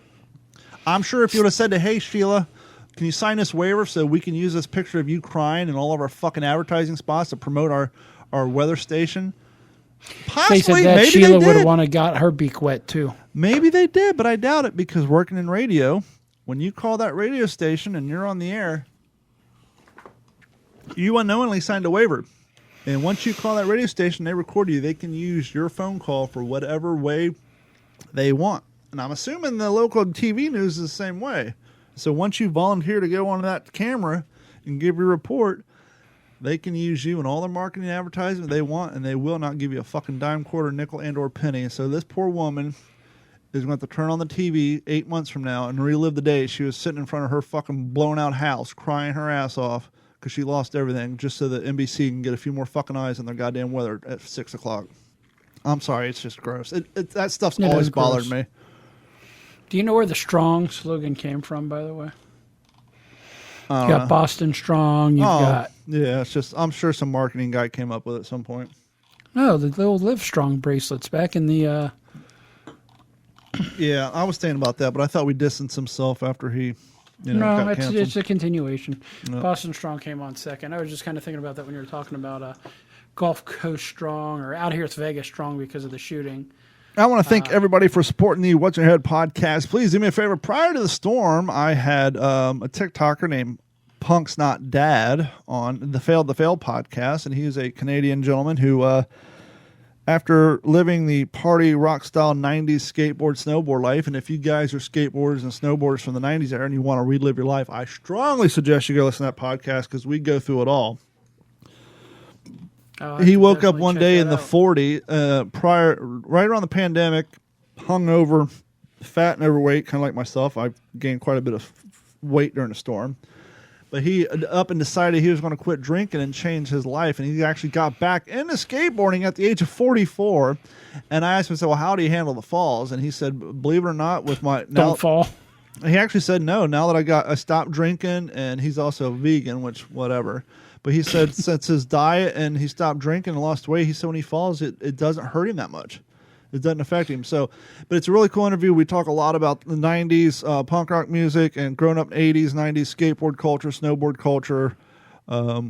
I'm sure if you would have said to, hey, Sheila, can you sign this waiver so we can use this picture of you crying in all of our fucking advertising spots to promote our weather station? Possibly, they said that maybe Sheila they would have did. wanted got her beak wet too. Maybe they did, but I doubt it because working in radio, when you call that radio station and you're on the air, you unknowingly signed a waiver. And once you call that radio station, they record you. They can use your phone call for whatever way they want. And I'm assuming the local TV news is the same way. So once you volunteer to go on that camera and give your report, they can use you in all their marketing and advertising they want, and they will not give you a fucking dime, quarter, nickel, and or penny. So this poor woman is going to have to turn on the TV 8 months from now and relive the day she was sitting in front of her fucking blown out house crying her ass off because she lost everything just so that NBC can get a few more fucking eyes on their goddamn weather at 6 o'clock. I'm sorry, it's just gross. That stuff's always bothered me. Do you know where the Strong slogan came from, by the way? You got Boston Strong. You've got... Yeah, it's just, I'm sure some marketing guy came up with it at some point. No, the old Live Strong bracelets back in the... Yeah, I was thinking about that, but I thought we distanced himself after he got canceled. It's a continuation. Yep. Boston Strong came on second. I was just kind of thinking about that when you were talking about Gulf Coast Strong, or out here it's Vegas Strong because of the shooting. I want to thank everybody for supporting the What's Your Head podcast. Please do me a favor. Prior to the storm, I had a TikToker named Punk's Not Dad on the Failed to Fail podcast, and he's a Canadian gentleman who, after living the party rock style 90s skateboard snowboard life, and if you guys are skateboarders and snowboarders from the 90s era and you want to relive your life, I strongly suggest you go listen to that podcast because we go through it all. He woke up one day in the 40, right around the pandemic, hungover, fat and overweight, kind of like myself. I gained quite a bit of weight during the storm. But he up and decided he was going to quit drinking and change his life. And he actually got back into skateboarding at the age of 44. And I asked him, well, how do you handle the falls? And he said, believe it or not, with my... Don't fall. He actually said, no, now that I stopped drinking, and he's also vegan, which, whatever. But he said since his diet and he stopped drinking and lost weight, he said when he falls, it doesn't hurt him that much. It doesn't affect him. So, but it's a really cool interview. We talk a lot about the 90s punk rock music and growing up 80s, 90s skateboard culture, snowboard culture.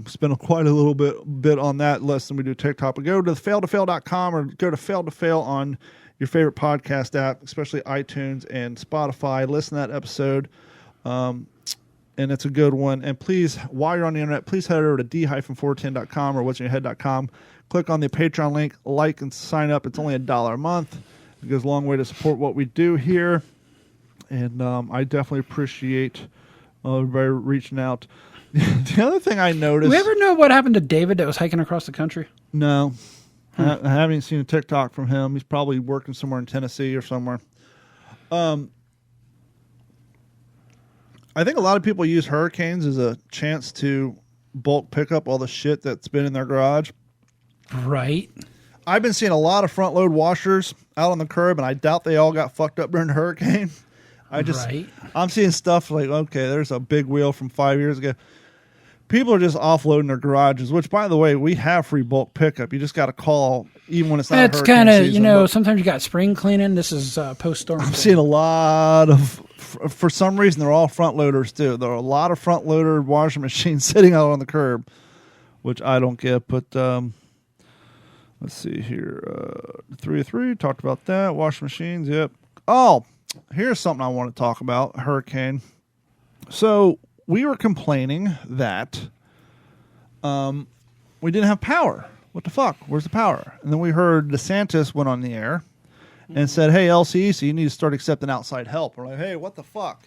Spend quite a little bit on that less than we do TikTok. But go to failtofail.com or go to Fail to Fail on your favorite podcast app, especially iTunes and Spotify. Listen to that episode. And it's a good one. And please, while you're on the internet, please head over to d-410.com or what'sinyourhead.com. Click on the Patreon link, like, and sign up. It's only $1 a month. It goes a long way to support what we do here. And I definitely appreciate everybody reaching out. The other thing I noticed... Do we ever know what happened to David that was hiking across the country? No. I haven't seen a TikTok from him. He's probably working somewhere in Tennessee or somewhere. I think a lot of people use hurricanes as a chance to bulk pick up all the shit that's been in their garage. Right. I've been seeing a lot of front load washers out on the curb, and I doubt they all got fucked up during the hurricane. I'm seeing stuff like, okay, there's a big wheel from 5 years ago. People are just offloading their garages, which, by the way, we have free bulk pickup. You just got to call, even when it's not It's hurricane kind of, season, you know, but sometimes you got spring cleaning. This is post-storm. I'm seeing a lot of, for some reason, they're all front loaders, too. There are a lot of front loader washing machines sitting out on the curb, which I don't get. But let's see here. 303, talked about that. Washing machines, yep. Oh, here's something I want to talk about, hurricane. So we were complaining that we didn't have power. What the fuck? Where's the power? And then we heard DeSantis went on the air and said, hey, LCEC, you need to start accepting outside help. We're like, hey, what the fuck?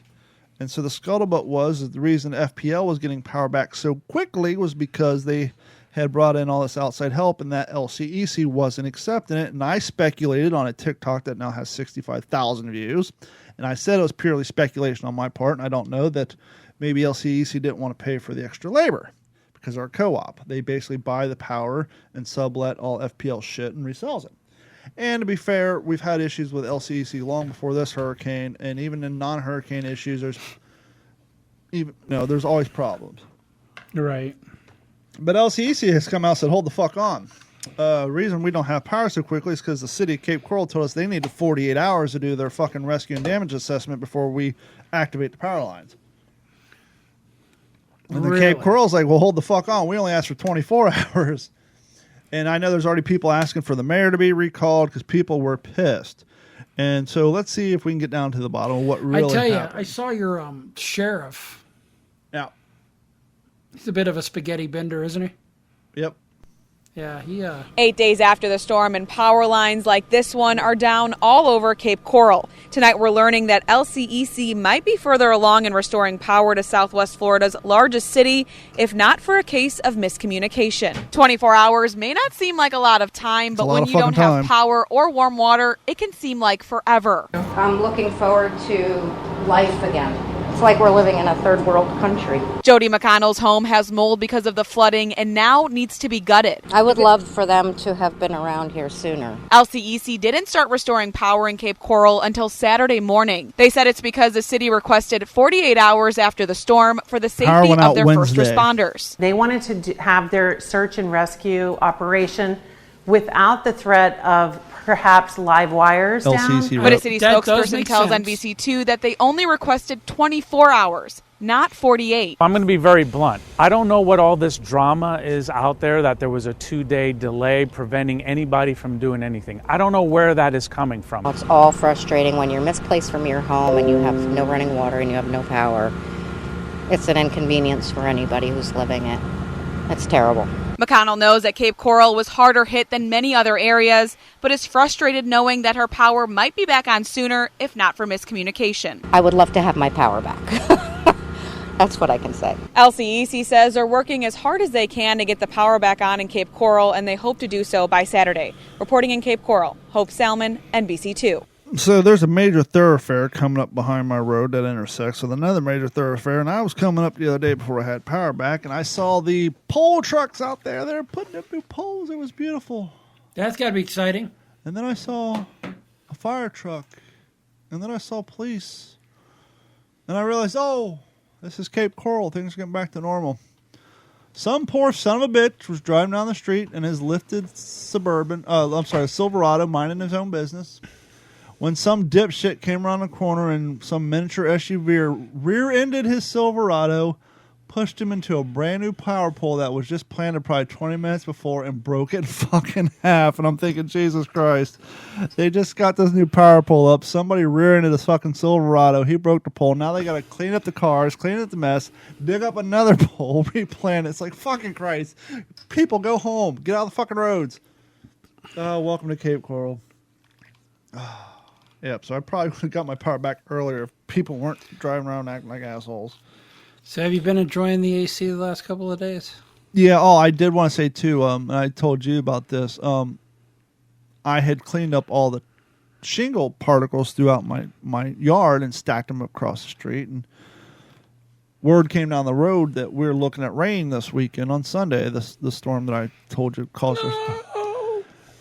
And so the scuttlebutt was that the reason FPL was getting power back so quickly was because they had brought in all this outside help and that LCEC wasn't accepting it. And I speculated on a TikTok that now has 65,000 views. And I said it was purely speculation on my part, and I don't know that maybe LCEC didn't want to pay for the extra labor because they're a co-op. They basically buy the power and sublet all FPL shit and resells it. And to be fair, we've had issues with LCEC long before this hurricane, and even in non-hurricane issues, there's always problems. Right. But LCEC has come out and said, hold the fuck on. The reason we don't have power so quickly is because the city of Cape Coral told us they needed 48 hours to do their fucking rescue and damage assessment before we activate the power lines. And the Cape Coral's like, well, hold the fuck on. We only asked for 24 hours. And I know there's already people asking for the mayor to be recalled because people were pissed. And so let's see if we can get down to the bottom of what really happened. I tell you, I saw your sheriff. Yeah. He's a bit of a spaghetti bender, isn't he? Yep. Yeah, he 8 days after the storm, and power lines like this one are down all over Cape Coral. Tonight we're learning that LCEC might be further along in restoring power to Southwest Florida's largest city, if not for a case of miscommunication. 24 hours may not seem like a lot of time, but when you don't have power or warm water, it can seem like forever. I'm looking forward to life again. It's like we're living in a third world country. Jody McConnell's home has mold because of the flooding and now needs to be gutted. I would love for them to have been around here sooner. LCEC didn't start restoring power in Cape Coral until Saturday morning. They said it's because the city requested 48 hours after the storm for the safety of their first responders. They wanted to have their search and rescue operation without the threat of perhaps live wires down. But a city spokesperson tells NBC2 that they only requested 24 hours, not 48. I'm going to be very blunt. I don't know what all this drama is out there, that there was a 2-day delay preventing anybody from doing anything. I don't know where that is coming from. It's all frustrating when you're misplaced from your home and you have no running water and you have no power. It's an inconvenience for anybody who's living it. It's terrible. McConnell knows that Cape Coral was harder hit than many other areas, but is frustrated knowing that her power might be back on sooner, if not for miscommunication. I would love to have my power back. That's what I can say. LCEC says they're working as hard as they can to get the power back on in Cape Coral, and they hope to do so by Saturday. Reporting in Cape Coral, Hope Salmon, NBC2. So there's a major thoroughfare coming up behind my road that intersects with another major thoroughfare, and I was coming up the other day before I had power back, and I saw the pole trucks out there. They're putting up new poles. It was beautiful. That's got to be exciting. And then I saw a fire truck, and then I saw police, and I realized, oh, this is Cape Coral. Things are getting back to normal. Some poor son of a bitch was driving down the street in his lifted Silverado, minding his own business, when some dipshit came around the corner and some miniature SUV rear-ended his Silverado, pushed him into a brand new power pole that was just planted probably 20 minutes before and broke it in fucking half. And I'm thinking, Jesus Christ, they just got this new power pole up. Somebody rear-ended this fucking Silverado. He broke the pole. Now they got to clean up the cars, clean up the mess, dig up another pole, replant it. It's like, fucking Christ. People, go home. Get out of the fucking roads. Welcome to Cape Coral. Yep, so I probably would have got my power back earlier if people weren't driving around acting like assholes. So have you been enjoying the AC the last couple of days? Yeah, I did want to say, too, and I told you about this. I had cleaned up all the shingle particles throughout my yard and stacked them across the street. And word came down the road that we're looking at rain this weekend on Sunday, the storm that I told you caused us.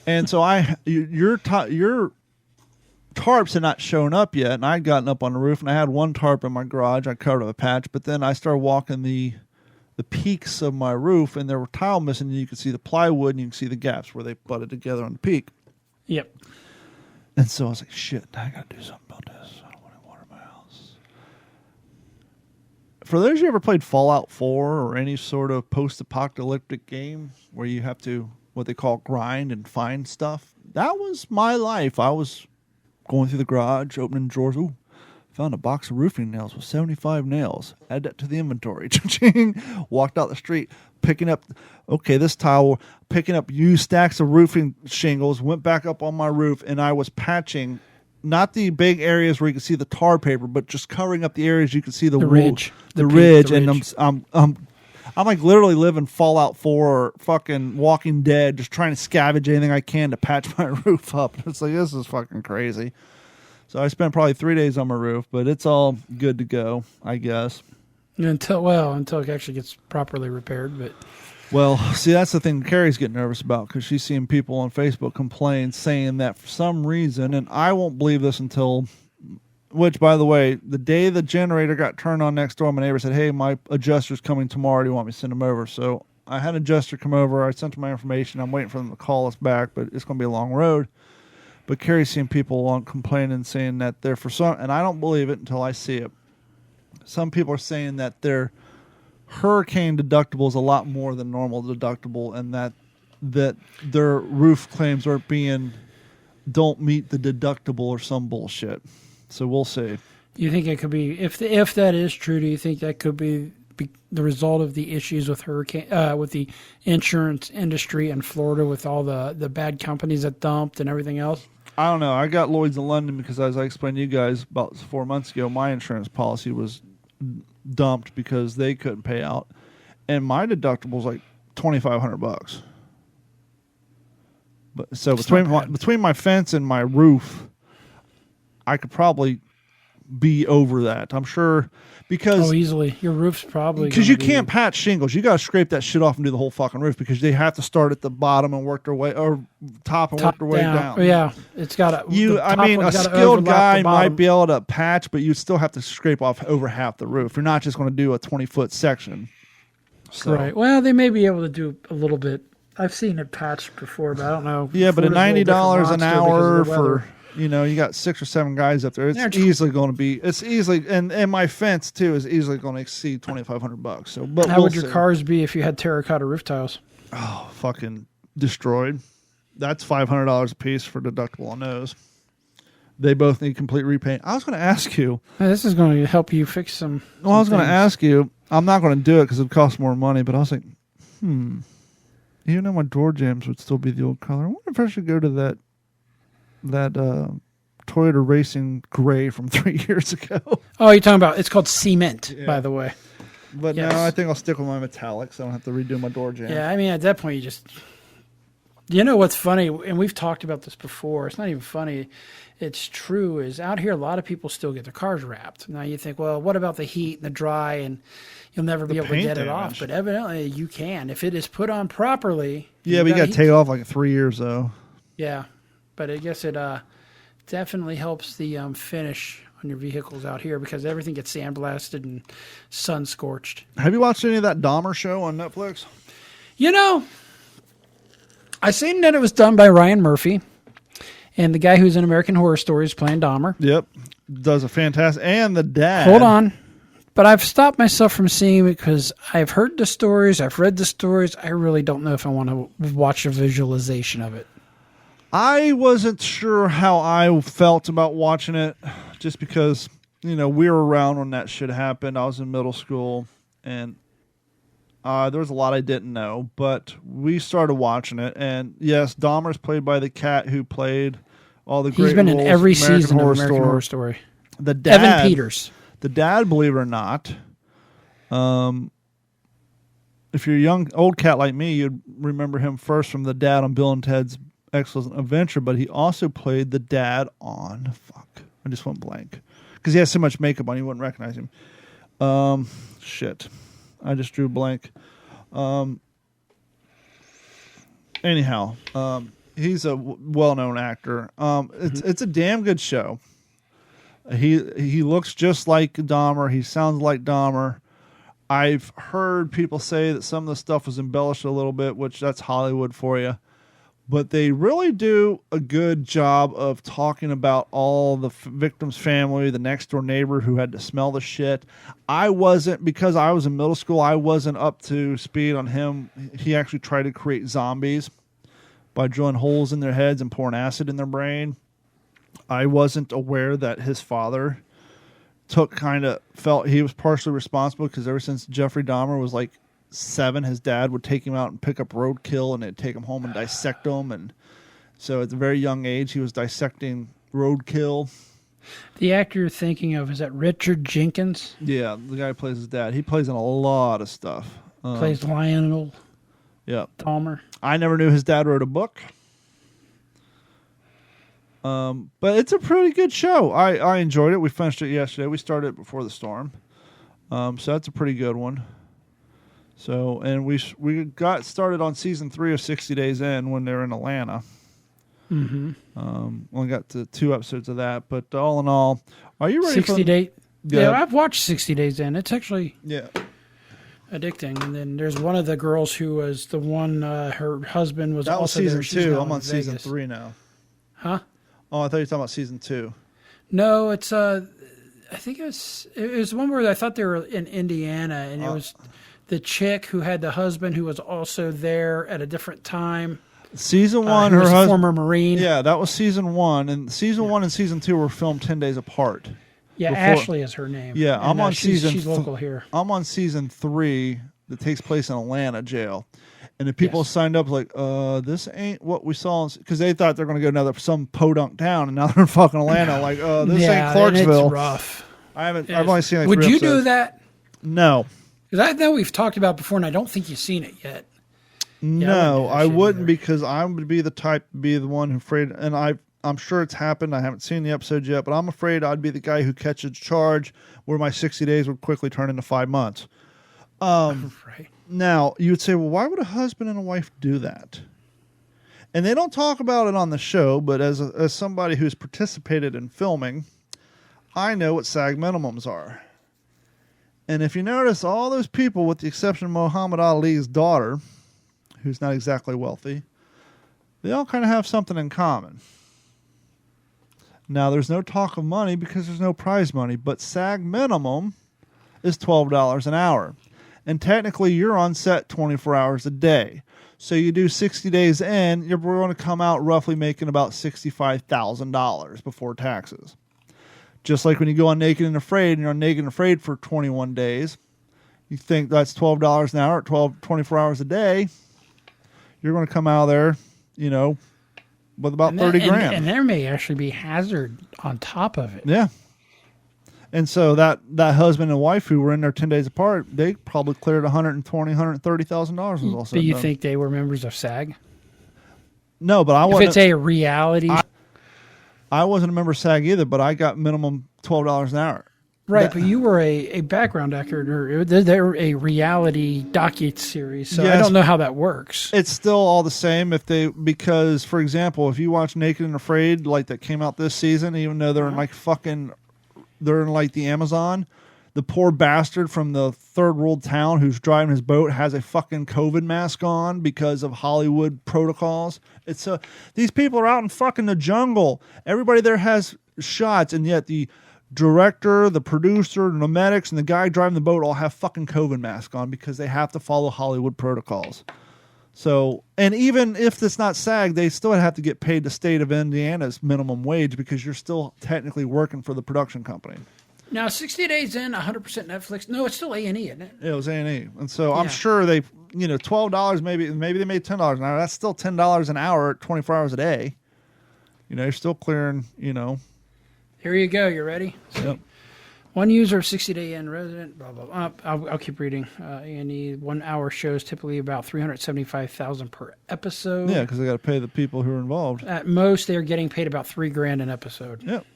And so your tarps had not shown up yet, and I'd gotten up on the roof, and I had one tarp in my garage. I covered up a patch, but then I started walking the the peaks of my roof, and there were tile missing, and you could see the plywood, and you can see the gaps where they butted together on the peak. Yep. And so I was like, shit, I got to do something about this. I don't want to water my house. For those of you who ever played Fallout 4 or any sort of post-apocalyptic game where you have to, what they call, grind and find stuff, that was my life. I was going through the garage, opening drawers. Ooh, found a box of roofing nails with 75 nails. Add that to the inventory. Walked out the street, picking up, this tile, picking up used stacks of roofing shingles, went back up on my roof, and I was patching, not the big areas where you can see the tar paper, but just covering up the areas you can see the ridge. The ridge. And I'm like literally living Fallout 4 or fucking Walking Dead, just trying to scavenge anything I can to patch my roof up. It's like, this is fucking crazy. So I spent probably 3 days on my roof, but it's all good to go, I guess. Until it actually gets properly repaired. But well, see, that's the thing Carrie's getting nervous about, because she's seeing people on Facebook complain, saying that for some reason, and I won't believe this until, which, by the way, the day the generator got turned on next door, my neighbor said, hey, my adjuster's coming tomorrow. Do you want me to send him over? So I had an adjuster come over. I sent him my information. I'm waiting for them to call us back, but it's going to be a long road. But Carrie's seeing people on complaining, saying that they're for some, and I don't believe it until I see it. Some people are saying that their hurricane deductible is a lot more than normal deductible, and that their roof claims don't meet the deductible or some bullshit. So we'll see. You think it could be, if that is true, do you think that could be the result of the issues with with the insurance industry in Florida, with all the bad companies that dumped and everything else? I don't know. I got Lloyd's in London because, as I explained to you guys about 4 months ago, my insurance policy was dumped because they couldn't pay out, and my deductible was like $2,500. But so between my fence and my roof, I could probably be over that, I'm sure, because easily your roof's probably, because you can't patch shingles. You got to scrape that shit off and do the whole fucking roof, because they have to start at the bottom and work their way, or top and work their way down. Yeah, it's got to. A skilled guy might be able to patch, but you still have to scrape off over half the roof. You're not just going to do a 20-foot section. So. Right. Well, they may be able to do a little bit. I've seen it patched before, but I don't know. Yeah, but at $90 an hour for. You got 6 or 7 guys up there. It's easily going to be. It's easily, and my fence too is easily going to exceed $2,500. So, but how would your cars be if you had terracotta roof tiles? Oh, fucking destroyed. That's $500 a piece for deductible on those. They both need complete repaint. I was going to ask you. Hey, this is going to help you fix some. Well, I was going to ask you. I'm not going to do it because it costs more money. But I was like, even though my door jambs would still be the old color, I wonder if I should go to that Toyota Racing Gray from 3 years ago. Oh, you're talking about, it's called cement, by the way. But yes. No, I think I'll stick with my metallics. So I don't have to redo my door jamb. Yeah, I mean, at that point, you know what's funny, and we've talked about this before, it's not even funny, it's true, is out here a lot of people still get their cars wrapped. Now you think, well, what about the heat and the dry, and you'll never be able to get it off, but evidently you can. If it is put on properly. Yeah, but you got to take it off like 3 years, though. Yeah. But I guess it definitely helps the finish on your vehicles out here, because everything gets sandblasted and sun scorched. Have you watched any of that Dahmer show on Netflix? I seen that it was done by Ryan Murphy, and the guy who's in American Horror Story is playing Dahmer. Yep, does a fantastic, and the dad. Hold on. But I've stopped myself from seeing it because I've heard the stories, I've read the stories. I really don't know if I want to watch a visualization of it. I wasn't sure how I felt about watching it, just because, we were around when that shit happened. I was in middle school, and there was a lot I didn't know, but we started watching it, and yes, Dahmer's played by the cat who played all the great roles. He's been in every season of American Horror Story. The dad, Evan Peters. The dad, believe it or not, if you're a young, old cat like me, you'd remember him first from the dad on Bill and Ted's Excellent Adventure, but he also played the dad on, I just went blank, because he has so much makeup on, you wouldn't recognize him. Shit. I just drew blank. Anyhow, he's a well-known actor. It's a damn good show. He looks just like Dahmer. He sounds like Dahmer. I've heard people say that some of the stuff was embellished a little bit, which that's Hollywood for you. But they really do a good job of talking about all the victim's family, the next door neighbor who had to smell the shit. Because I was in middle school, I wasn't up to speed on him. He actually tried to create zombies by drilling holes in their heads and pouring acid in their brain. I wasn't aware that his father felt he was partially responsible, because ever since Jeffrey Dahmer was like 7, his dad would take him out and pick up roadkill, and they'd take him home and dissect him. And so at a very young age, he was dissecting roadkill. The actor you're thinking of, is that Richard Jenkins? Yeah, the guy who plays his dad. He plays in a lot of stuff. Plays Lionel Dahmer. I never knew his dad wrote a book. But it's a pretty good show. I enjoyed it. We finished it yesterday. We started it before the storm. So that's a pretty good one. So, and we got started on season 3 of 60 Days In when they were in Atlanta. Mm-hmm. Only got to 2 episodes of that, but all in all, are you ready 60 for Days? Yeah, I've watched 60 Days In. It's actually addicting. And then there's one of the girls who was the one, her husband was that also was there. season She's 2. now I'm on in season Vegas. 3 now. Huh? Oh, I thought you were talking about season 2. No, it's I think it was one where I thought they were in Indiana, and it was the chick who had the husband who was also there at a different time. Season 1, who her was a husband, former Marine. Yeah, that was season 1, and season 1 and season 2 were filmed 10 days apart. Yeah, Ashley is her name. Yeah, and, I'm on season. She's local here. I'm on season 3 that takes place in Atlanta jail. And the people signed up like, this ain't what we saw, because they thought they're going to go some podunk town, and now they're in fucking Atlanta. Like, this ain't Clarksville. It's rough. I've only seen like Would 3 you episodes. do that? No. Because I know we've talked about it before, and I don't think you've seen it yet. No, I wouldn't, either. because I would be the type to be the one who afraid, and I'm sure it's happened. I haven't seen the episode yet, but I'm afraid I'd be the guy who catches charge where my 60 days would quickly turn into 5 months. Right. Now, you would say, well, why would a husband and a wife do that? And they don't talk about it on the show, but as somebody who's participated in filming, I know what SAG minimums are. And if you notice, all those people, with the exception of Muhammad Ali's daughter, who's not exactly wealthy, they all kind of have something in common. Now, there's no talk of money because there's no prize money, but SAG minimum is $12 an hour. And technically, you're on set 24 hours a day. So you do 60 days in, you're going to come out roughly making about $65,000 before taxes. Just like when you go on Naked and Afraid, and you're on Naked and Afraid for 21 days, you think that's $12 an hour at 24 hours a day, you're going to come out of there, with about 30 grand. And there may actually be hazard on top of it. Yeah. And so that husband and wife who were in there 10 days apart, they probably cleared $120,000, $130,000. Do you think they were members of SAG? No, but I wasn't. If it's a reality, I wasn't a member of SAG either, but I got minimum $12 an hour. right? But you were a background actor, or they're a reality docu-series, so I don't know how that works. It's still all the same because, for example, if you watch Naked and Afraid, like that came out this season, even though they're in they're in like the Amazon, the poor bastard from the third world town who's driving his boat has a fucking COVID mask on because of Hollywood protocols. It's these people are out in fucking the jungle. Everybody there has shots, and yet the director, the producer, the medics, and the guy driving the boat all have fucking COVID masks on because they have to follow Hollywood protocols. So, and even if it's not SAG, they still have to get paid the state of Indiana's minimum wage because you're still technically working for the production company. Now, 60 Days In, 100% Netflix. No, it's still A&E, isn't it? It was A&E. And so I'm sure they, $12, maybe they made $10 an hour. That's still $10 an hour at 24 hours a day. You're still clearing, Here you go. You ready? Yep. One user of 60 Day In resident, blah, blah, blah. I'll keep reading. A&E, 1 hour shows typically about $375,000 per episode. Yeah, because they got to pay the people who are involved. At most, they're getting paid about $3,000 an episode. Yep.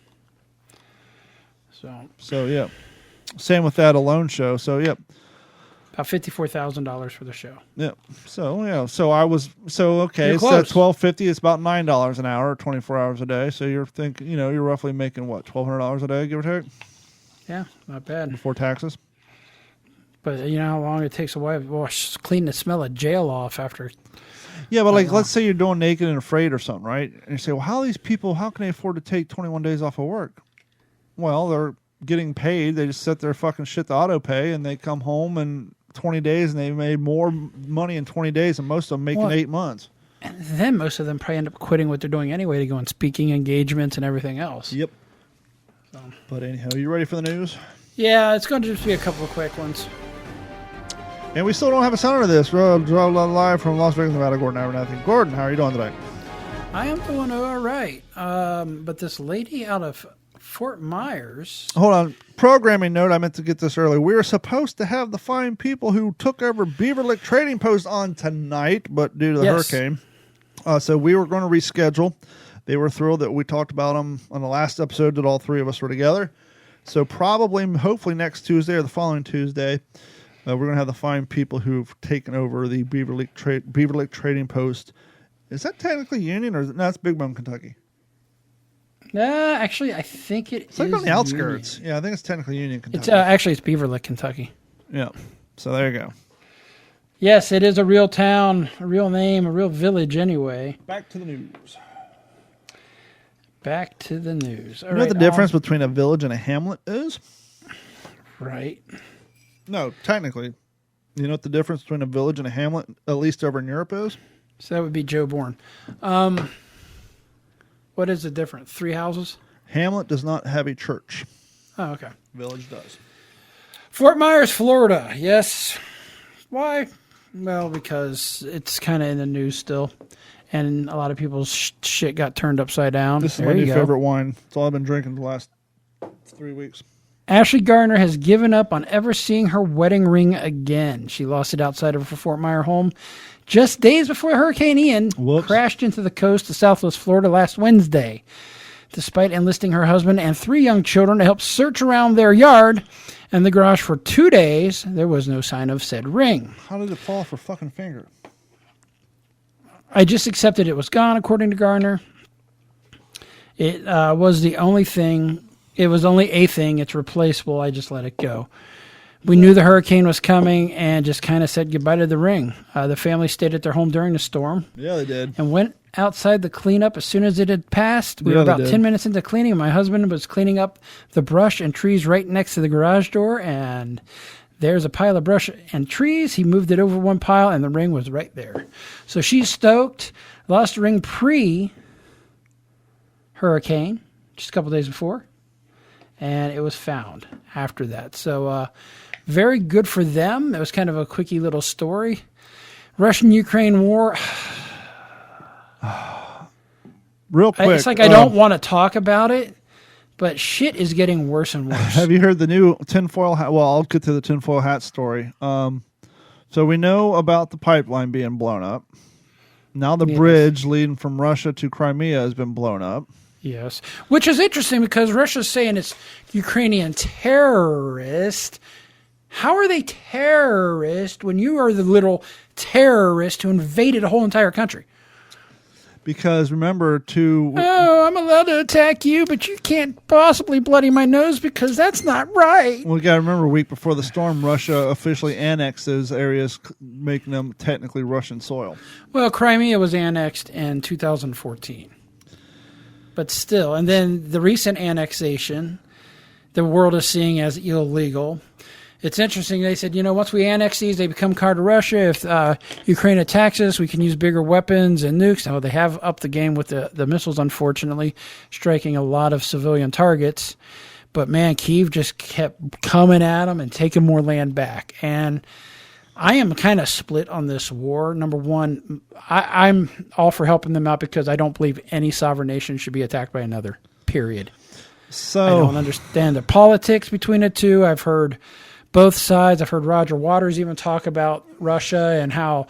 So yeah. Same with that Alone show. So, yep. About $54,000 for the show. Yep. So, yeah. So okay. You're So close. $12.50. It's about $9 an hour, 24 hours a day. So you're thinking, you're roughly making what, $1,200 a day, give or take? Yeah, not bad. Before taxes? But you know how long it takes a wife to clean the smell of jail off after. Yeah, but like, let's say you're doing Naked and Afraid or something, right? And you say, well, how can they afford to take 21 days off of work? Well, they're getting paid. They just set their fucking shit to auto pay, and they come home in 20 days, and they made more money in 20 days than most of them make in 8 months. And then most of them probably end up quitting what they're doing anyway to go on speaking engagements and everything else. Yep. So. But anyhow, you ready for the news? Yeah, it's going to just be a couple of quick ones. And we still don't have a sounder to this. We're live from Las Vegas, Nevada. Gordon Abernathy. Gordon, how are you doing today? I am doing all right. But this lady out of Fort Myers. Hold on. Programming note, I meant to get this early. We were supposed to have the fine people who took over Beaver Lick Trading Post on tonight, but due to the hurricane. So we were going to reschedule. They were thrilled that we talked about them on the last episode that all three of us were together. So probably, hopefully next Tuesday or the following Tuesday, we're going to have the fine people who've taken over the Beaver Lick Trading Post. Is that technically Union or is it? No, it's Big Bone, Kentucky. Actually, I think it's like on the outskirts. Union. Yeah, I think it's technically Union, Kentucky. It's Beaver Lick, Kentucky. Yeah. So there you go. Yes, it is a real town, a real name, a real village anyway. Back to the news. Back to the news. You know what the difference between a village and a hamlet is? Right. No, technically. You know what the difference between a village and a hamlet, at least over in Europe, is? So that would be Joe Bourne. What is the difference? 3 houses? Hamlet does not have a church. Oh, okay. Village does. Fort Myers, Florida. Yes. Why? Well, because it's kind of in the news still. And a lot of people's shit got turned upside down. This is my new favorite wine. It's all I've been drinking the last 3 weeks. Ashley Gardner has given up on ever seeing her wedding ring again. She lost it outside of her Fort Myers home just days before Hurricane Ian crashed into the coast of Southwest Florida last Wednesday. Despite enlisting her husband and 3 young children to help search around their yard and the garage for 2 days, there was no sign of said ring. How did it fall off her fucking finger? I just accepted it was gone, according to Gardner. It was the only thing. It was only a thing. It's replaceable. I just let it go. We knew the hurricane was coming and just kind of said goodbye to the ring. The family stayed at their home during the storm. Yeah, they did. And went outside the cleanup as soon as it had passed. We were about 10 minutes into cleaning. My husband was cleaning up the brush and trees right next to the garage door, and there's a pile of brush and trees. He moved it over one pile, and the ring was right there. So she's stoked. Lost the ring pre-hurricane, just a couple days before, and it was found after that. So very good for them. It was kind of a quickie little story. Russian-Ukraine war. Real quick. It's like I don't want to talk about it, but shit is getting worse and worse. Have you heard the new tinfoil hat? Well, I'll get to the tinfoil hat story. So we know about the pipeline being blown up. Now the bridge leading from Russia to Crimea has been blown up. Yes, which is interesting because Russia's saying it's Ukrainian terrorist. How are they terrorist when you are the little terrorist who invaded a whole entire country? Because remember I'm allowed to attack you, but you can't possibly bloody my nose because that's not right. Well, you got to remember, a week before the storm, Russia officially annexed those areas, making them technically Russian soil. Well, Crimea was annexed in 2014. But still, and then the recent annexation, the world is seeing as illegal. It's interesting. They said, once we annex these, they become part of Russia. If Ukraine attacks us, we can use bigger weapons and nukes. Now, they have upped the game with the missiles, unfortunately, striking a lot of civilian targets. But, man, Kyiv just kept coming at them and taking more land back. And I am kind of split on this war. Number one, I'm all for helping them out because I don't believe any sovereign nation should be attacked by another, period. So I don't understand the politics between the two. I've heard both sides. I've heard Roger Waters even talk about Russia and how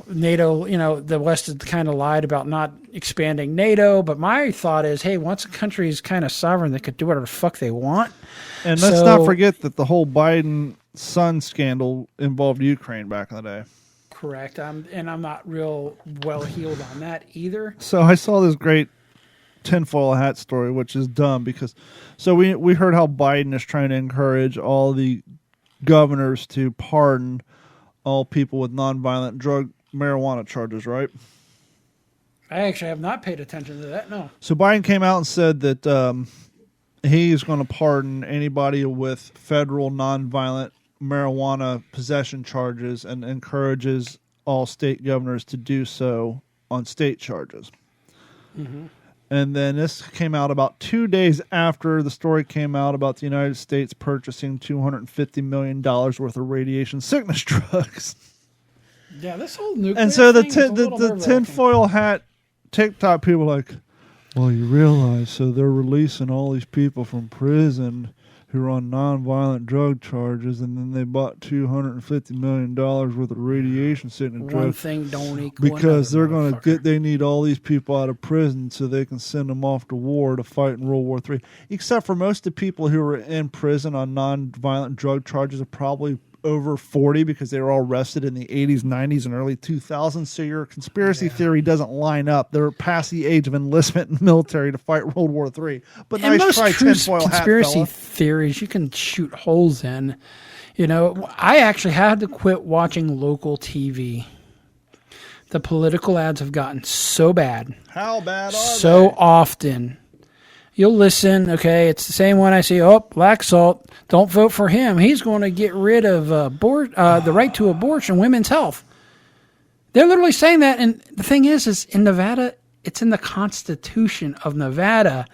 NATO, the West has kind of lied about not expanding NATO. But my thought is, hey, once a country is kind of sovereign, they could do whatever the fuck they want. And let's not forget that the whole Biden son scandal involved Ukraine back in the day. Correct. I'm not real well heeled on that either. So I saw this great tinfoil hat story, which is dumb because we heard how Biden is trying to encourage all the governors to pardon all people with nonviolent marijuana charges, right? I actually have not paid attention to that. No. So Biden came out and said that he's going to pardon anybody with federal nonviolent marijuana possession charges and encourages all state governors to do so on state charges. Mm-hmm. And then this came out about 2 days after the story came out about the United States purchasing $250 million worth of radiation sickness drugs. Yeah, this whole nuclear And so thing is a the little tinfoil hat TikTok people are like, well, you realize, so they're releasing all these people from prison who are on nonviolent drug charges, and then they bought $250 million worth of radiation sickness One drugs thing don't equal because they're another, going to get. They need all these people out of prison so they can send them off to war to fight in World War III. Except for most of the people who are in prison on nonviolent drug charges are probably over 40 because they were all arrested in the 80s, 90s, and early 2000s. So your conspiracy theory doesn't line up. They're past the age of enlistment in the military to fight World War III. But and nice most try, true tinfoil hat, conspiracy fella. theories you can shoot holes in. You know, I actually had to quit watching local TV. The political ads have gotten so bad. How bad are so they? often. You'll listen, okay, it's the same one I see, black salt, don't vote for him. He's going to get rid of the right to abortion, women's health. They're literally saying that, and the thing is in Nevada, it's in the Constitution of Nevada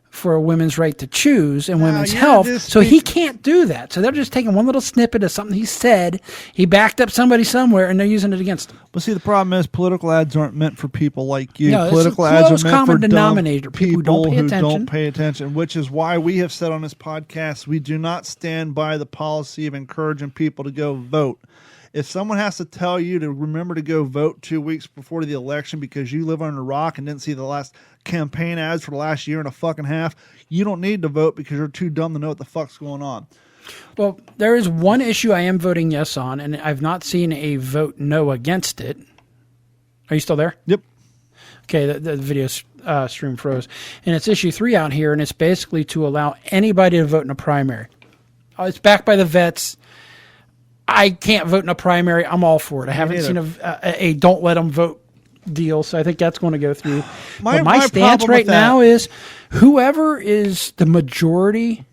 for a women's right to choose and women's health, so he can't do that. So they're just taking one little snippet of something he said, he backed up somebody somewhere, and they're using it against him. But see, the problem is political ads aren't meant for people like you. No, Political it's the ads lowest are meant common for denominator, dumb people who don't pay attention. which is why we have said on this podcast, we do not stand by the policy of encouraging people to go vote. If someone has to tell you to remember to go vote 2 weeks before the election because you live under a rock and didn't see the last campaign ads for the last year and a fucking half, you don't need to vote because you're too dumb to know what the fuck's going on. Well, there is one issue I am voting yes on, and I've not seen a vote no against it. Are you still there? Yep. Okay, the video stream froze. And it's issue 3 out here, and it's basically to allow anybody to vote in a primary. It's backed by the vets. I can't vote in a primary. I'm all for it. I haven't seen a don't let them vote deal, so I think that's going to go through. My stance right now is whoever is the majority,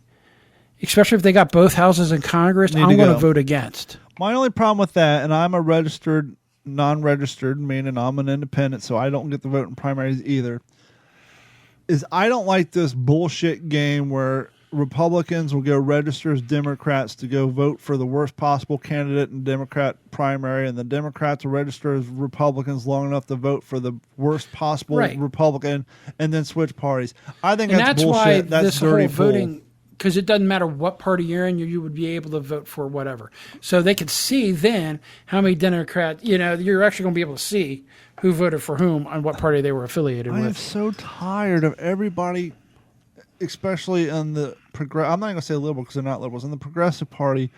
especially if they got both houses in Congress, I'm going to vote against. My only problem with that, and I'm a registered, non-registered, meaning I'm an independent, so I don't get to vote in primaries either, is I don't like this bullshit game where Republicans will go register as Democrats to go vote for the worst possible candidate in Democrat primary, and the Democrats will register as Republicans long enough to vote for the worst possible Republican, and then switch parties. I think that's bullshit. Why that's this dirty whole voting, because it doesn't matter what party you're in, you would be able to vote for whatever. So they could see then how many Democrats, you're actually going to be able to see who voted for whom and what party they were affiliated with. I am so tired of everybody, especially in the I'm not going to say liberal because they're not liberals, in the Progressive Party,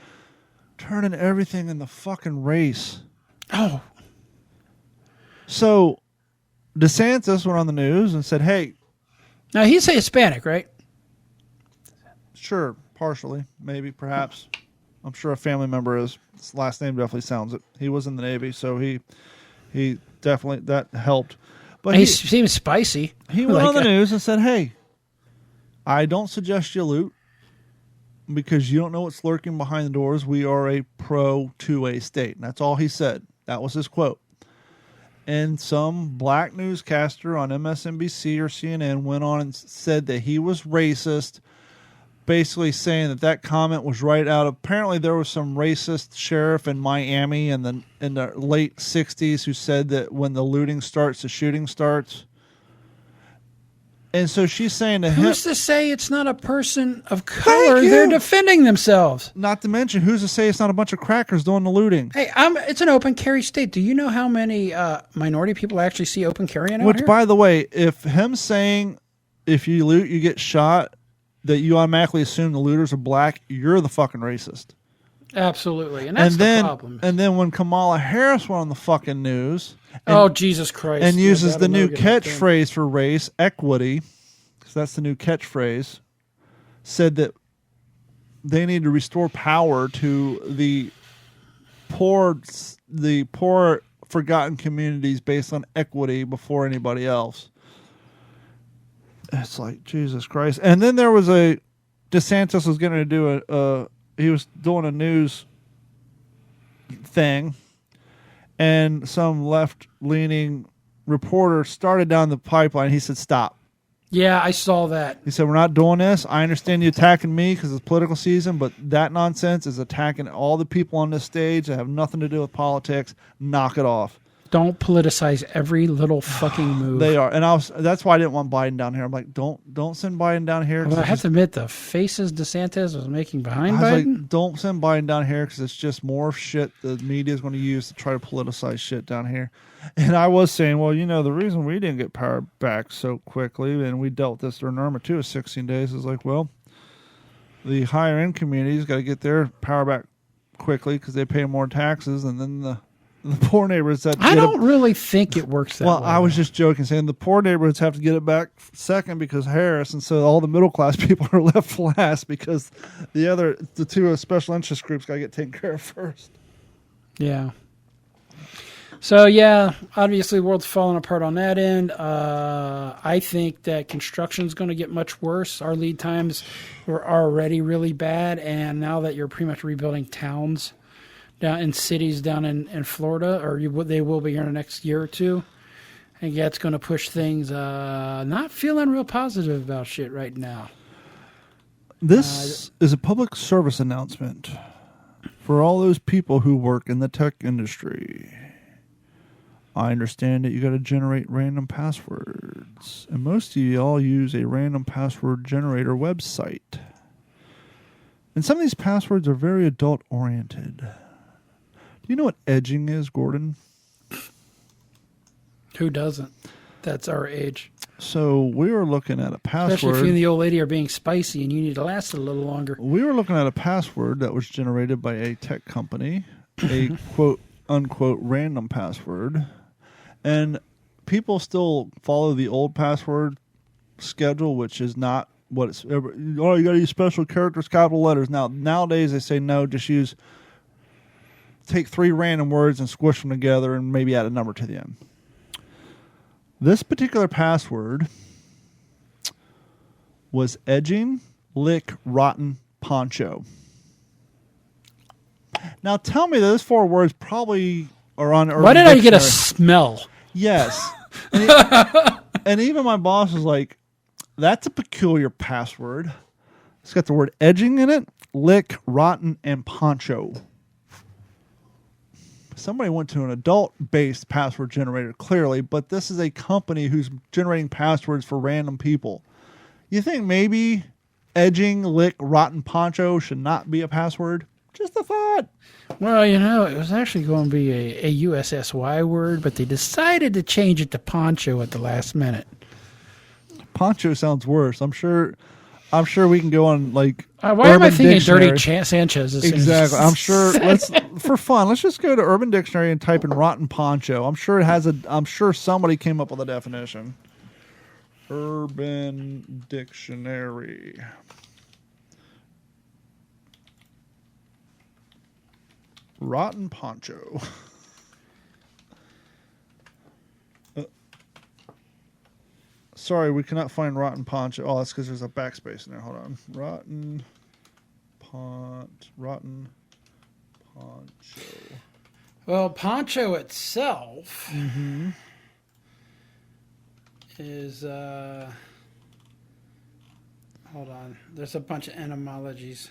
turning everything in the fucking race. Oh. So DeSantis went on the news and said, hey. Now, he's a Hispanic, right? Sure, partially, maybe, perhaps. I'm sure a family member is. His last name definitely sounds it. He was in the Navy, so he definitely, that helped. But he seems spicy. He went on the news and said, hey, I don't suggest you loot because you don't know what's lurking behind the doors. We are a pro-2A state. And that's all he said. That was his quote. And some black newscaster on MSNBC or CNN went on and said that he was racist, basically saying that comment was right out of, apparently there was some racist sheriff in Miami in the late 60s who said that when the looting starts, the shooting starts. And so she's saying to him... Who's to say it's not a person of color? They're defending themselves. Not to mention, who's to say it's not a bunch of crackers doing the looting? Hey, it's an open carry state. Do you know how many minority people actually see open carrying out Which, here? by the way, if him saying if you loot, you get shot, that you automatically assume the looters are black, you're the fucking racist. Absolutely. And that's the problem. And then when Kamala Harris went on the fucking news... Jesus Christ. And uses the new catchphrase for race, equity, because that's the new catchphrase, said that they need to restore power to the poor forgotten communities based on equity before anybody else. It's like, Jesus Christ. And then there was DeSantis was going to do he was doing a news thing, and some left-leaning reporter started down the pipeline. He said, stop. Yeah, I saw that. He said, we're not doing this. I understand you attacking me because it's political season, but that nonsense is attacking all the people on this stage that have nothing to do with politics. Knock it off. Don't politicize every little fucking move. They are. And that's why I didn't want Biden down here. I'm like, don't send Biden down here. Well, I have to admit, the faces DeSantis was making behind I was Biden. like, don't send Biden down here because it's just more shit the media is going to use to try to politicize shit down here. And I was saying, well, the reason we didn't get power back so quickly, and we dealt with this during Irma too, is 16 days, is like, well, the higher end communities got to get their power back quickly because they pay more taxes, and then the poor neighborhoods that I don't really think it works that way. Well, I was just joking, saying the poor neighborhoods have to get it back second because Harris, and so all the middle class people are left last because the two special interest groups got to get taken care of first. Yeah. So, yeah, obviously the world's falling apart on that end. I think that construction's going to get much worse. Our lead times were already really bad, and now that you're pretty much rebuilding towns down in cities down in Florida, or they will be here in the next year or two, I think that's going to push things. Not feeling real positive about shit right now. This is a public service announcement for all those people who work in the tech industry. I understand that you got to generate random passwords, and most of you all use a random password generator website. And some of these passwords are very adult oriented. Do you know what edging is, Gordon? Who doesn't? That's our age. So we were looking at a password. Especially if you and the old lady are being spicy and you need to last a little longer. We were looking at a password that was generated by a tech company, a quote unquote random password. And people still follow the old password schedule, which is not what it's. Oh, you got to use special characters, capital letters. Nowadays they say no, just take 3 random words and squish them together and maybe add a number to the end. This particular password was edging, lick, rotten, poncho. Now tell me those 4 words probably are on Urban Why did Dictionary. I get a smell? Yes. And even my boss was like, that's a peculiar password. It's got the word edging in it, lick, rotten, and poncho. Somebody went to an adult-based password generator, clearly, but this is a company who's generating passwords for random people. You think maybe edging, lick, rotten, poncho should not be a password? Just a thought. Well, it was actually going to be a USSY word, but they decided to change it to poncho at the last minute. Poncho sounds worse. I'm sure we can go on like. Why Urban am I thinking Dictionary. Dirty Sanchez? Exactly. I'm sure. For fun, let's just go to Urban Dictionary and type in rotten poncho. I'm sure it has I'm sure somebody came up with a definition. Urban Dictionary. Rotten poncho. Sorry, we cannot find rotten poncho. Oh, that's because there's a backspace in there. Hold on. Rotten poncho. Well, poncho itself is. Hold on. There's a bunch of etymologies.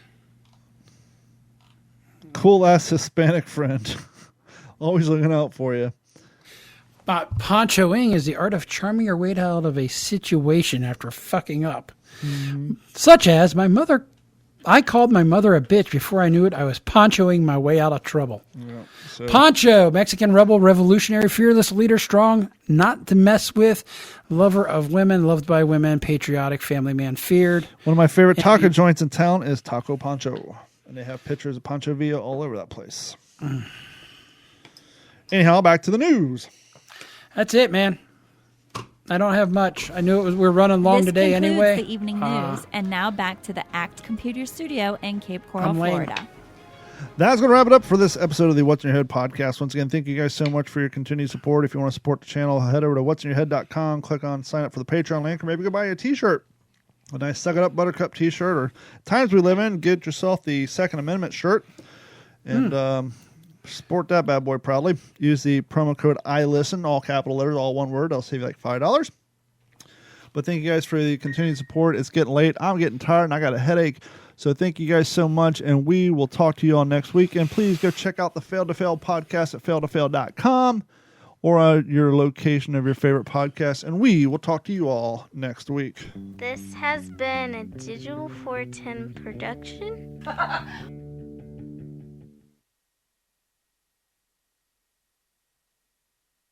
Cool ass Hispanic friend. Always looking out for you. Ponchoing is the art of charming your way out of a situation after fucking up. Such as I called my mother a bitch before I knew it. I was ponchoing my way out of trouble. Yeah, Poncho, Mexican rebel, revolutionary, fearless leader, strong, not to mess with, lover of women, loved by women, patriotic, family man, feared. One of my favorite taco joints in town is Taco Poncho. And they have pictures of Pancho Villa all over that place. Anyhow, back to the news. That's it, man. I don't have much. I knew we were running long This today concludes anyway. the evening news, and now back to the ACT Computer Studio in Cape Coral, I'm lame. Florida. That's going to wrap it up for this episode of the What's in Your Head podcast. Once again, thank you guys so much for your continued support. If you want to support the channel, head over to what'sinyourhead.com, click on sign up for the Patreon link, or maybe go buy a t-shirt. A nice Suck It Up Buttercup t-shirt, or times we live in, get yourself the Second Amendment shirt, and sport that bad boy proudly. Use the promo code ILISTEN, all capital letters, all one word. I'll save you like $5. But thank you guys for the continued support. It's getting late. I'm getting tired, and I got a headache. So thank you guys so much, and we will talk to you all next week. And please go check out the Fail to Fail podcast at failtofail.com or your location of your favorite podcast. And we will talk to you all next week. This has been a Digital 410 production.